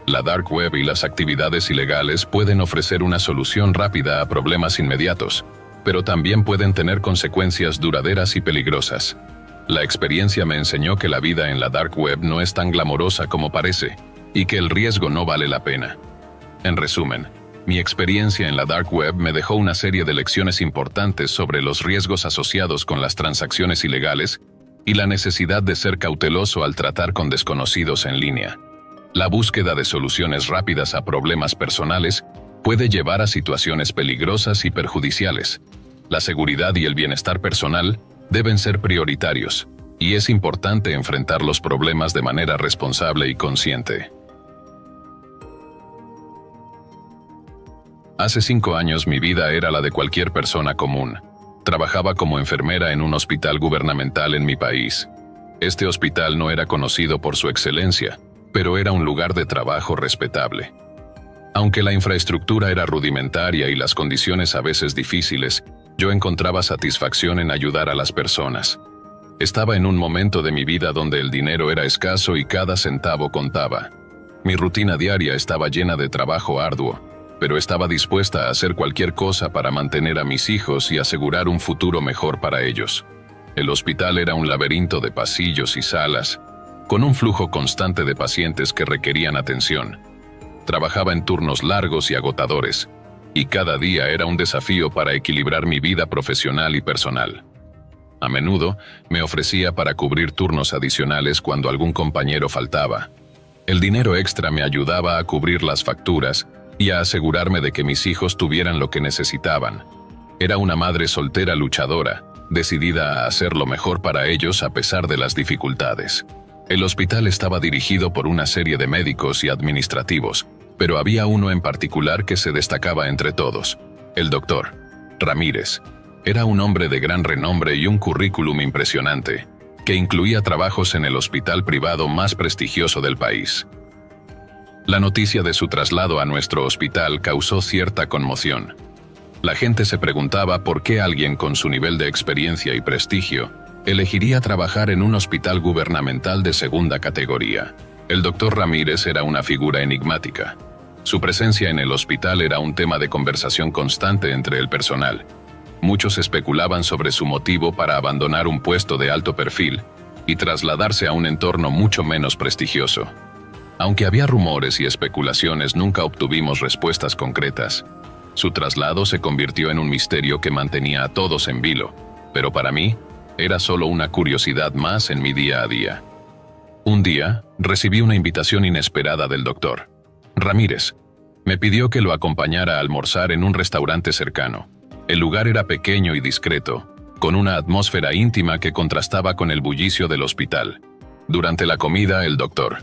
La dark web y las actividades ilegales pueden ofrecer una solución rápida a problemas inmediatos, pero también pueden tener consecuencias duraderas y peligrosas. La experiencia me enseñó que la vida en la dark web no es tan glamorosa como parece, y que el riesgo no vale la pena. En resumen, mi experiencia en la dark web me dejó una serie de lecciones importantes sobre los riesgos asociados con las transacciones ilegales y la necesidad de ser cauteloso al tratar con desconocidos en línea. La búsqueda de soluciones rápidas a problemas personales puede llevar a situaciones peligrosas y perjudiciales. La seguridad y el bienestar personal deben ser prioritarios, y es importante enfrentar los problemas de manera responsable y consciente. Hace 5 años mi vida era la de cualquier persona común. Trabajaba como enfermera en un hospital gubernamental en mi país. Este hospital no era conocido por su excelencia, pero era un lugar de trabajo respetable. Aunque la infraestructura era rudimentaria y las condiciones a veces difíciles, yo encontraba satisfacción en ayudar a las personas. Estaba en un momento de mi vida donde el dinero era escaso y cada centavo contaba. Mi rutina diaria estaba llena de trabajo arduo, pero estaba dispuesta a hacer cualquier cosa para mantener a mis hijos y asegurar un futuro mejor para ellos. El hospital era un laberinto de pasillos y salas, con un flujo constante de pacientes que requerían atención. Trabajaba en turnos largos y agotadores, y cada día era un desafío para equilibrar mi vida profesional y personal. A menudo me ofrecía para cubrir turnos adicionales cuando algún compañero faltaba. El dinero extra me ayudaba a cubrir las facturas y a asegurarme de que mis hijos tuvieran lo que necesitaban. Era una madre soltera luchadora, decidida a hacer lo mejor para ellos a pesar de las dificultades. El hospital estaba dirigido por una serie de médicos y administrativos, pero había uno en particular que se destacaba entre todos: el doctor Ramírez. Era un hombre de gran renombre y un currículum impresionante, que incluía trabajos en el hospital privado más prestigioso del país. La noticia de su traslado a nuestro hospital causó cierta conmoción. La gente se preguntaba por qué alguien con su nivel de experiencia y prestigio elegiría trabajar en un hospital gubernamental de segunda categoría. El doctor Ramírez era una figura enigmática. Su presencia en el hospital era un tema de conversación constante entre el personal. Muchos especulaban sobre su motivo para abandonar un puesto de alto perfil y trasladarse a un entorno mucho menos prestigioso. Aunque había rumores y especulaciones, nunca obtuvimos respuestas concretas. Su traslado se convirtió en un misterio que mantenía a todos en vilo, pero para mí era solo una curiosidad más en mi día a día. Un día, recibí una invitación inesperada del doctor Ramírez. Me pidió que lo acompañara a almorzar en un restaurante cercano. El lugar era pequeño y discreto, con una atmósfera íntima que contrastaba con el bullicio del hospital. Durante la comida, el doctor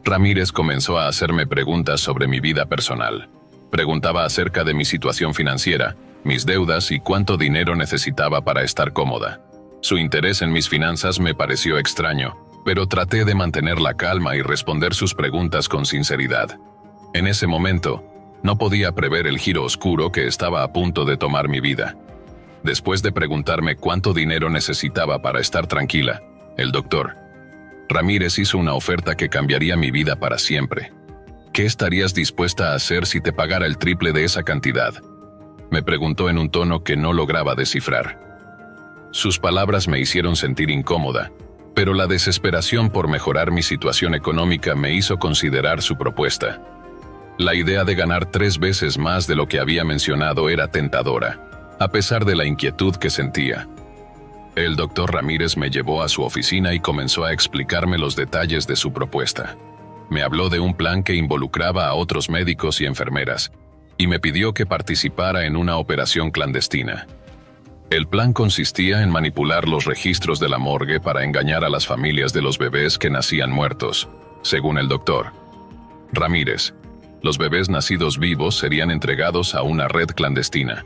Ramírez comenzó a hacerme preguntas sobre mi vida personal. Preguntaba acerca de mi situación financiera, mis deudas y cuánto dinero necesitaba para estar cómoda. Su interés en mis finanzas me pareció extraño, pero traté de mantener la calma y responder sus preguntas con sinceridad. En ese momento, no podía prever el giro oscuro que estaba a punto de tomar mi vida. Después de preguntarme cuánto dinero necesitaba para estar tranquila, el doctor Ramírez hizo una oferta que cambiaría mi vida para siempre. ¿Qué estarías dispuesta a hacer si te pagara el triple de esa cantidad?, me preguntó en un tono que no lograba descifrar. Sus palabras me hicieron sentir incómoda, pero la desesperación por mejorar mi situación económica me hizo considerar su propuesta. La idea de ganar 3 veces más de lo que había mencionado era tentadora, a pesar de la inquietud que sentía. El doctor Ramírez me llevó a su oficina y comenzó a explicarme los detalles de su propuesta. Me habló de un plan que involucraba a otros médicos y enfermeras, y me pidió que participara en una operación clandestina. El plan consistía en manipular los registros de la morgue para engañar a las familias de los bebés que nacían muertos. Según el doctor Ramírez, los bebés nacidos vivos serían entregados a una red clandestina.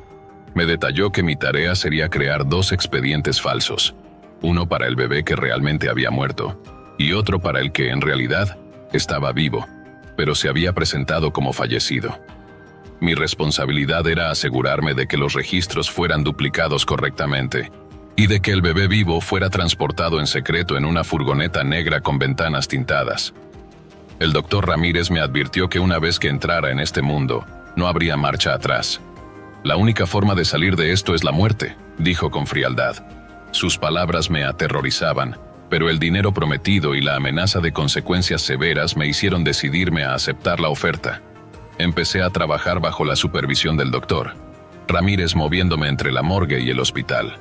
Me detalló que mi tarea sería crear 2 expedientes falsos, uno para el bebé que realmente había muerto, y otro para el que en realidad estaba vivo, pero se había presentado como fallecido. Mi responsabilidad era asegurarme de que los registros fueran duplicados correctamente, y de que el bebé vivo fuera transportado en secreto en una furgoneta negra con ventanas tintadas. El doctor Ramírez me advirtió que una vez que entrara en este mundo, no habría marcha atrás. La única forma de salir de esto es la muerte, dijo con frialdad. Sus palabras me aterrorizaban, pero el dinero prometido y la amenaza de consecuencias severas me hicieron decidirme a aceptar la oferta. Empecé a trabajar bajo la supervisión del doctor Ramírez, moviéndome entre la morgue y el hospital.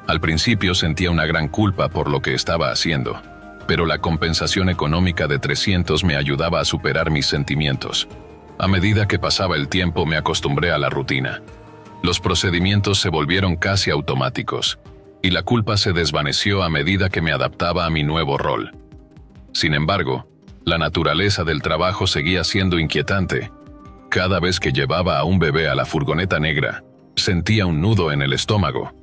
Al principio sentía una gran culpa por lo que estaba haciendo, pero la compensación económica de 300 me ayudaba a superar mis sentimientos. A medida que pasaba el tiempo me acostumbré a la rutina. Los procedimientos se volvieron casi automáticos, y la culpa se desvaneció a medida que me adaptaba a mi nuevo rol. Sin embargo, la naturaleza del trabajo seguía siendo inquietante. Cada vez que llevaba a un bebé a la furgoneta negra, sentía un nudo en el estómago.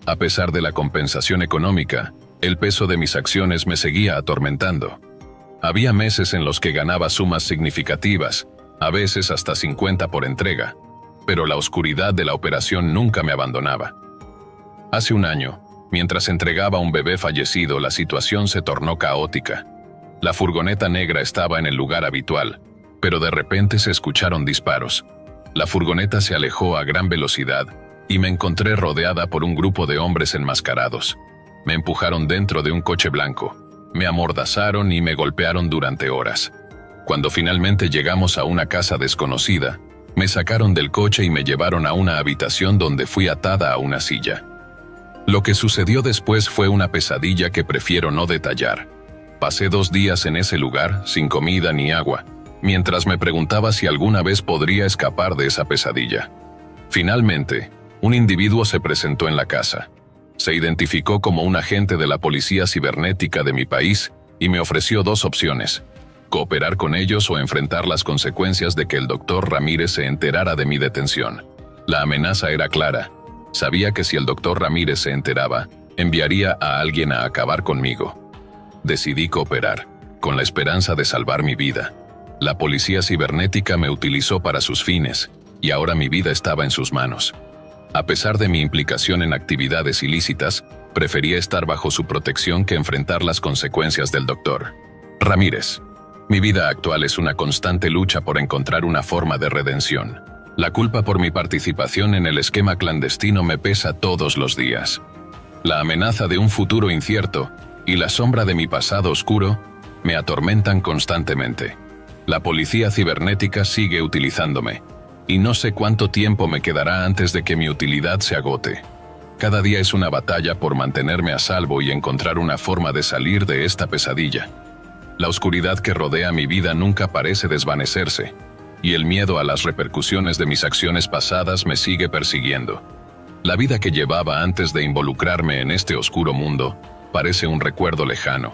A pesar de la compensación económica, el peso de mis acciones me seguía atormentando. Había meses en los que ganaba sumas significativas, a veces hasta 50 por entrega, pero la oscuridad de la operación nunca me abandonaba. Hace un año, mientras entregaba un bebé fallecido, la situación se tornó caótica. La furgoneta negra estaba en el lugar habitual, pero de repente se escucharon disparos. La furgoneta se alejó a gran velocidad y me encontré rodeada por un grupo de hombres enmascarados. Me empujaron dentro de un coche blanco. Me amordazaron y me golpearon durante horas. Cuando finalmente llegamos a una casa desconocida, me sacaron del coche y me llevaron a una habitación donde fui atada a una silla. Lo que sucedió después fue una pesadilla que prefiero no detallar. Pasé 2 días en ese lugar, sin comida ni agua, mientras me preguntaba si alguna vez podría escapar de esa pesadilla. Finalmente, un individuo se presentó en la casa. Se identificó como un agente de la policía cibernética de mi país y me ofreció 2 opciones: cooperar con ellos o enfrentar las consecuencias de que el doctor Ramírez se enterara de mi detención. La amenaza era clara. Sabía que si el doctor Ramírez se enteraba, enviaría a alguien a acabar conmigo. Decidí cooperar, con la esperanza de salvar mi vida. La policía cibernética me utilizó para sus fines, y ahora mi vida estaba en sus manos. A pesar de mi implicación en actividades ilícitas, prefería estar bajo su protección que enfrentar las consecuencias del doctor Ramírez. Mi vida actual es una constante lucha por encontrar una forma de redención. La culpa por mi participación en el esquema clandestino me pesa todos los días. La amenaza de un futuro incierto y la sombra de mi pasado oscuro me atormentan constantemente. La policía cibernética sigue utilizándome, y no sé cuánto tiempo me quedará antes de que mi utilidad se agote. Cada día es una batalla por mantenerme a salvo y encontrar una forma de salir de esta pesadilla. La oscuridad que rodea mi vida nunca parece desvanecerse, y el miedo a las repercusiones de mis acciones pasadas me sigue persiguiendo. La vida que llevaba antes de involucrarme en este oscuro mundo parece un recuerdo lejano.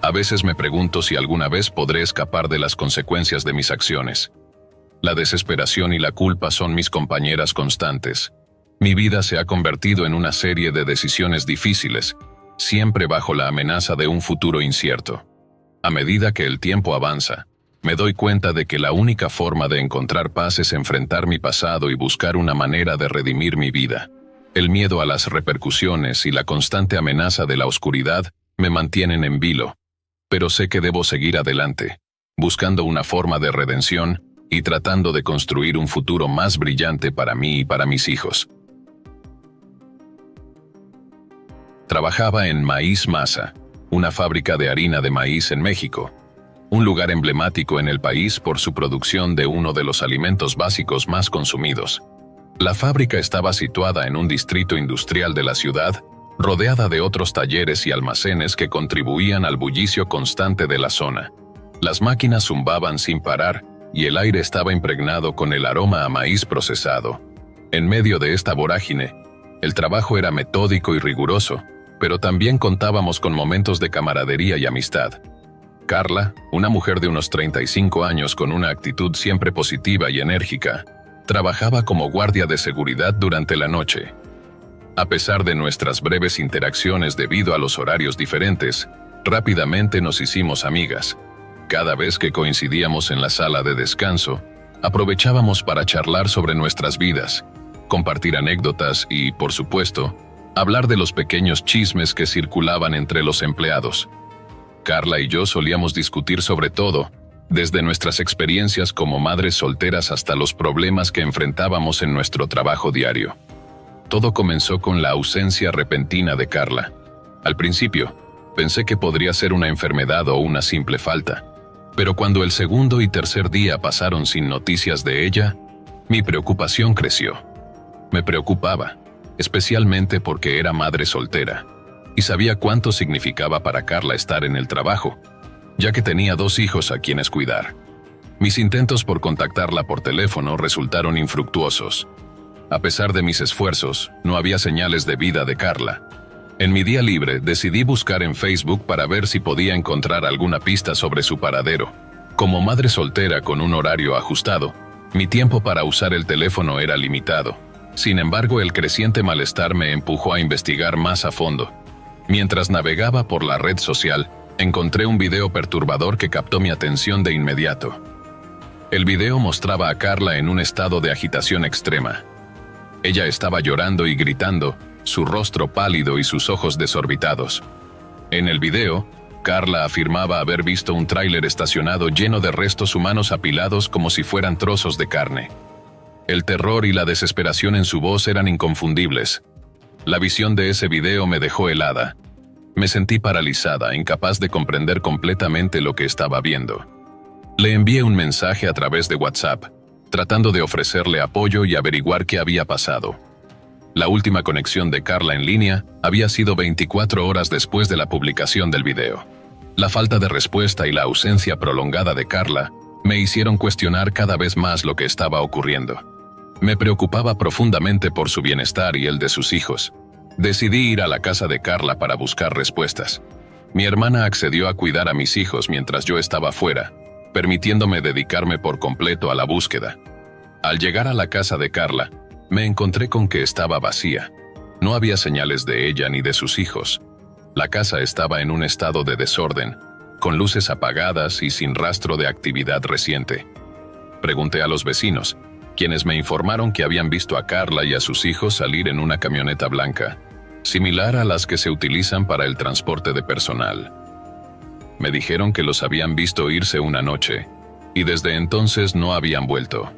A veces me pregunto si alguna vez podré escapar de las consecuencias de mis acciones. La desesperación y la culpa son mis compañeras constantes. Mi vida se ha convertido en una serie de decisiones difíciles, siempre bajo la amenaza de un futuro incierto. A medida que el tiempo avanza, me doy cuenta de que la única forma de encontrar paz es enfrentar mi pasado y buscar una manera de redimir mi vida. El miedo a las repercusiones y la constante amenaza de la oscuridad me mantienen en vilo, pero sé que debo seguir adelante, buscando una forma de redención y tratando de construir un futuro más brillante para mí y para mis hijos. Trabajaba en Maíz Masa, una fábrica de harina de maíz en México, un lugar emblemático en el país por su producción de uno de los alimentos básicos más consumidos. La fábrica estaba situada en un distrito industrial de la ciudad, rodeada de otros talleres y almacenes que contribuían al bullicio constante de la zona. Las máquinas zumbaban sin parar y el aire estaba impregnado con el aroma a maíz procesado. En medio de esta vorágine, el trabajo era metódico y riguroso, pero también contábamos con momentos de camaradería y amistad. Carla, una mujer de unos 35 años con una actitud siempre positiva y enérgica, trabajaba como guardia de seguridad durante la noche. A pesar de nuestras breves interacciones debido a los horarios diferentes, rápidamente nos hicimos amigas. Cada vez que coincidíamos en la sala de descanso, aprovechábamos para charlar sobre nuestras vidas, compartir anécdotas y, por supuesto, hablar de los pequeños chismes que circulaban entre los empleados. Carla y yo solíamos discutir sobre todo, desde nuestras experiencias como madres solteras hasta los problemas que enfrentábamos en nuestro trabajo diario. Todo comenzó con la ausencia repentina de Carla. Al principio, pensé que podría ser una enfermedad o una simple falta, pero cuando el segundo y tercer día pasaron sin noticias de ella, mi preocupación creció. Me preocupaba, especialmente porque era madre soltera, y sabía cuánto significaba para Carla estar en el trabajo, ya que tenía 2 hijos a quienes cuidar. Mis intentos por contactarla por teléfono resultaron infructuosos. A pesar de mis esfuerzos, no había señales de vida de Carla. En mi día libre decidí buscar en Facebook para ver si podía encontrar alguna pista sobre su paradero. Como madre soltera con un horario ajustado, mi tiempo para usar el teléfono era limitado. Sin embargo, el creciente malestar me empujó a investigar más a fondo. Mientras navegaba por la red social, encontré un video perturbador que captó mi atención de inmediato. El video mostraba a Carla en un estado de agitación extrema. Ella estaba llorando y gritando, su rostro pálido y sus ojos desorbitados. En el video, Carla afirmaba haber visto un tráiler estacionado lleno de restos humanos apilados como si fueran trozos de carne. El terror y la desesperación en su voz eran inconfundibles. La visión de ese video me dejó helada. Me sentí paralizada, incapaz de comprender completamente lo que estaba viendo. Le envié un mensaje a través de WhatsApp, tratando de ofrecerle apoyo y averiguar qué había pasado. La última conexión de Carla en línea había sido 24 horas después de la publicación del video. La falta de respuesta y la ausencia prolongada de Carla me hicieron cuestionar cada vez más lo que estaba ocurriendo. Me preocupaba profundamente por su bienestar y el de sus hijos. Decidí ir a la casa de Carla para buscar respuestas. Mi hermana accedió a cuidar a mis hijos mientras yo estaba fuera, permitiéndome dedicarme por completo a la búsqueda. Al llegar a la casa de Carla, me encontré con que estaba vacía. No había señales de ella ni de sus hijos. La casa estaba en un estado de desorden, con luces apagadas y sin rastro de actividad reciente. Pregunté a los vecinos, quienes me informaron que habían visto a Carla y a sus hijos salir en una camioneta blanca, similar a las que se utilizan para el transporte de personal. Me dijeron que los habían visto irse una noche, y desde entonces no habían vuelto.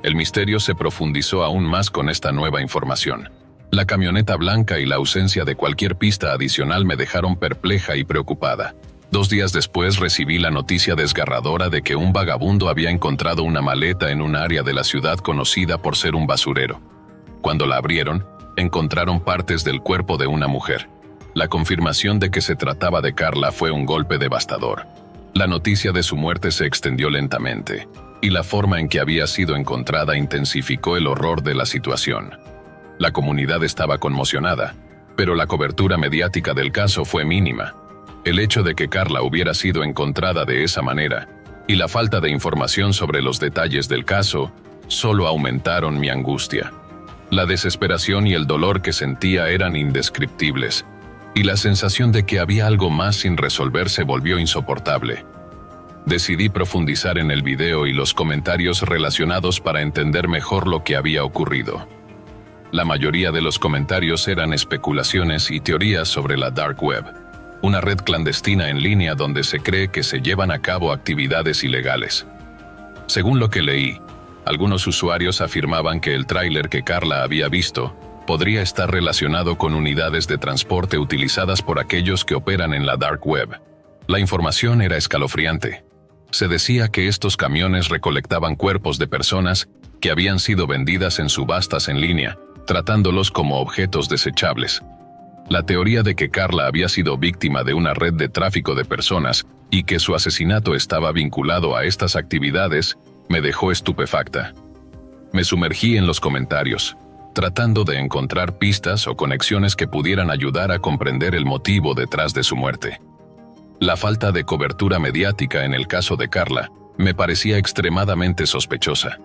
El misterio se profundizó aún más con esta nueva información. La camioneta blanca y la ausencia de cualquier pista adicional me dejaron perpleja y preocupada. 2 días después recibí la noticia desgarradora de que un vagabundo había encontrado una maleta en un área de la ciudad conocida por ser un basurero. Cuando la abrieron, encontraron partes del cuerpo de una mujer. La confirmación de que se trataba de Carla fue un golpe devastador. La noticia de su muerte se extendió lentamente, y la forma en que había sido encontrada intensificó el horror de la situación. La comunidad estaba conmocionada, pero la cobertura mediática del caso fue mínima. El hecho de que Carla hubiera sido encontrada de esa manera, y la falta de información sobre los detalles del caso, solo aumentaron mi angustia. La desesperación y el dolor que sentía eran indescriptibles, y la sensación de que había algo más sin resolver se volvió insoportable. Decidí profundizar en el video y los comentarios relacionados para entender mejor lo que había ocurrido. La mayoría de los comentarios eran especulaciones y teorías sobre la Dark Web, una red clandestina en línea donde se cree que se llevan a cabo actividades ilegales. Según lo que leí, algunos usuarios afirmaban que el tráiler que Carla había visto podría estar relacionado con unidades de transporte utilizadas por aquellos que operan en la Dark Web. La información era escalofriante. Se decía que estos camiones recolectaban cuerpos de personas que habían sido vendidas en subastas en línea, tratándolos como objetos desechables. La teoría de que Carla había sido víctima de una red de tráfico de personas y que su asesinato estaba vinculado a estas actividades me dejó estupefacta. Me sumergí en los comentarios, tratando de encontrar pistas o conexiones que pudieran ayudar a comprender el motivo detrás de su muerte. La falta de cobertura mediática en el caso de Carla me parecía extremadamente sospechosa.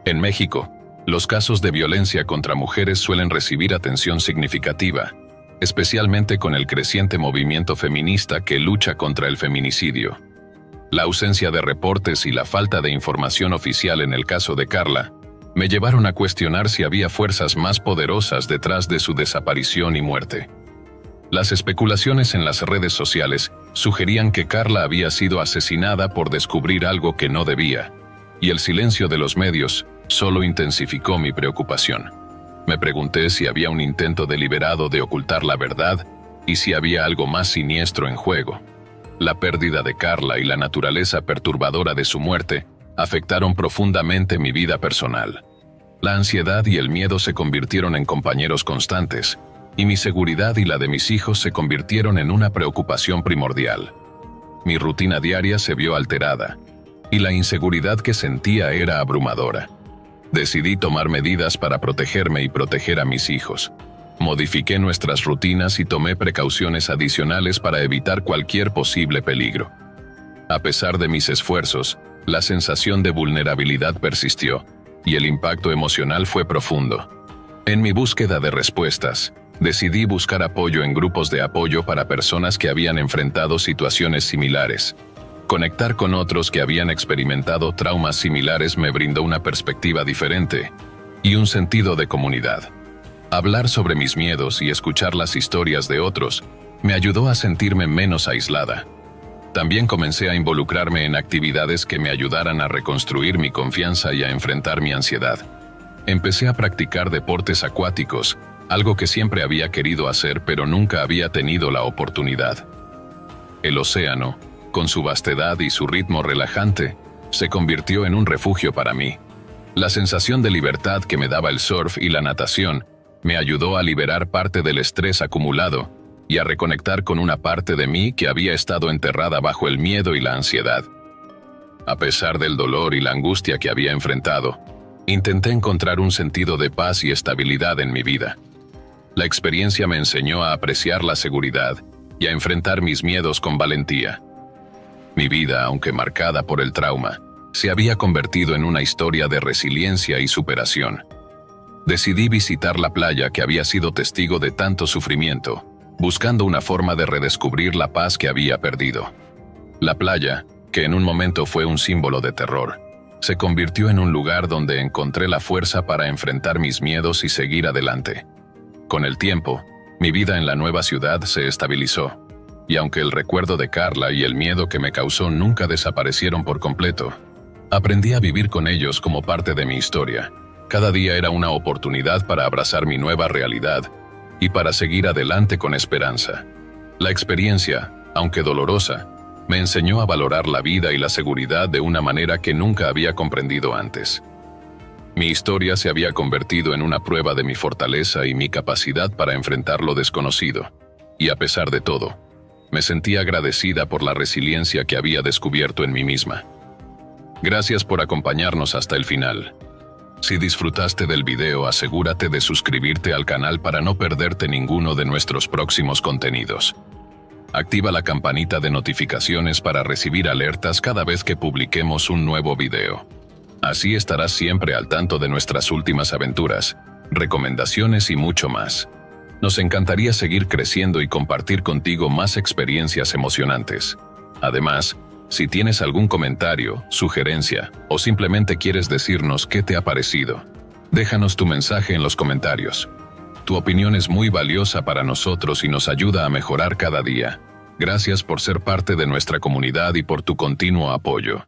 En México, los casos de violencia contra mujeres suelen recibir atención significativa, especialmente con el creciente movimiento feminista que lucha contra el feminicidio. La ausencia de reportes y la falta de información oficial en el caso de Carla me llevaron a cuestionar si había fuerzas más poderosas detrás de su desaparición y muerte. Las especulaciones en las redes sociales sugerían que Carla había sido asesinada por descubrir algo que no debía, y el silencio de los medios solo intensificó mi preocupación. Me pregunté si había un intento deliberado de ocultar la verdad y si había algo más siniestro en juego. La pérdida de Carla y la naturaleza perturbadora de su muerte afectaron profundamente mi vida personal. La ansiedad y el miedo se convirtieron en compañeros constantes, y mi seguridad y la de mis hijos se convirtieron en una preocupación primordial. Mi rutina diaria se vio alterada, y la inseguridad que sentía era abrumadora. Decidí tomar medidas para protegerme y proteger a mis hijos. Modifiqué nuestras rutinas y tomé precauciones adicionales para evitar cualquier posible peligro. A pesar de mis esfuerzos, la sensación de vulnerabilidad persistió, y el impacto emocional fue profundo. En mi búsqueda de respuestas, decidí buscar apoyo en grupos de apoyo para personas que habían enfrentado situaciones similares. Conectar con otros que habían experimentado traumas similares me brindó una perspectiva diferente y un sentido de comunidad. Hablar sobre mis miedos y escuchar las historias de otros me ayudó a sentirme menos aislada. También comencé a involucrarme en actividades que me ayudaran a reconstruir mi confianza y a enfrentar mi ansiedad. Empecé a practicar deportes acuáticos algo que siempre había querido hacer pero nunca había tenido la oportunidad. El océano, con su vastedad y su ritmo relajante, se convirtió en un refugio para mí. La sensación de libertad que me daba el surf y la natación me ayudó a liberar parte del estrés acumulado y a reconectar con una parte de mí que había estado enterrada bajo el miedo y la ansiedad. A pesar del dolor y la angustia que había enfrentado, intenté encontrar un sentido de paz y estabilidad en mi vida. La experiencia me enseñó a apreciar la seguridad y a enfrentar mis miedos con valentía. Mi vida, aunque marcada por el trauma, se había convertido en una historia de resiliencia y superación. Decidí visitar la playa que había sido testigo de tanto sufrimiento, buscando una forma de redescubrir la paz que había perdido. La playa, que en un momento fue un símbolo de terror, se convirtió en un lugar donde encontré la fuerza para enfrentar mis miedos y seguir adelante. Con el tiempo, mi vida en la nueva ciudad se estabilizó, y aunque el recuerdo de Carla y el miedo que me causó nunca desaparecieron por completo, aprendí a vivir con ellos como parte de mi historia. Cada día era una oportunidad para abrazar mi nueva realidad y para seguir adelante con esperanza. La experiencia, aunque dolorosa, me enseñó a valorar la vida y la seguridad de una manera que nunca había comprendido antes. Mi historia se había convertido en una prueba de mi fortaleza y mi capacidad para enfrentar lo desconocido, y a pesar de todo, me sentí agradecida por la resiliencia que había descubierto en mí misma. Gracias por acompañarnos hasta el final. Si disfrutaste del video, asegúrate de suscribirte al canal para no perderte ninguno de nuestros próximos contenidos. Activa la campanita de notificaciones para recibir alertas cada vez que publiquemos un nuevo video. Así estarás siempre al tanto de nuestras últimas aventuras, recomendaciones y mucho más. Nos encantaría seguir creciendo y compartir contigo más experiencias emocionantes. Además, si tienes algún comentario, sugerencia o simplemente quieres decirnos qué te ha parecido, déjanos tu mensaje en los comentarios. Tu opinión es muy valiosa para nosotros y nos ayuda a mejorar cada día. Gracias por ser parte de nuestra comunidad y por tu continuo apoyo.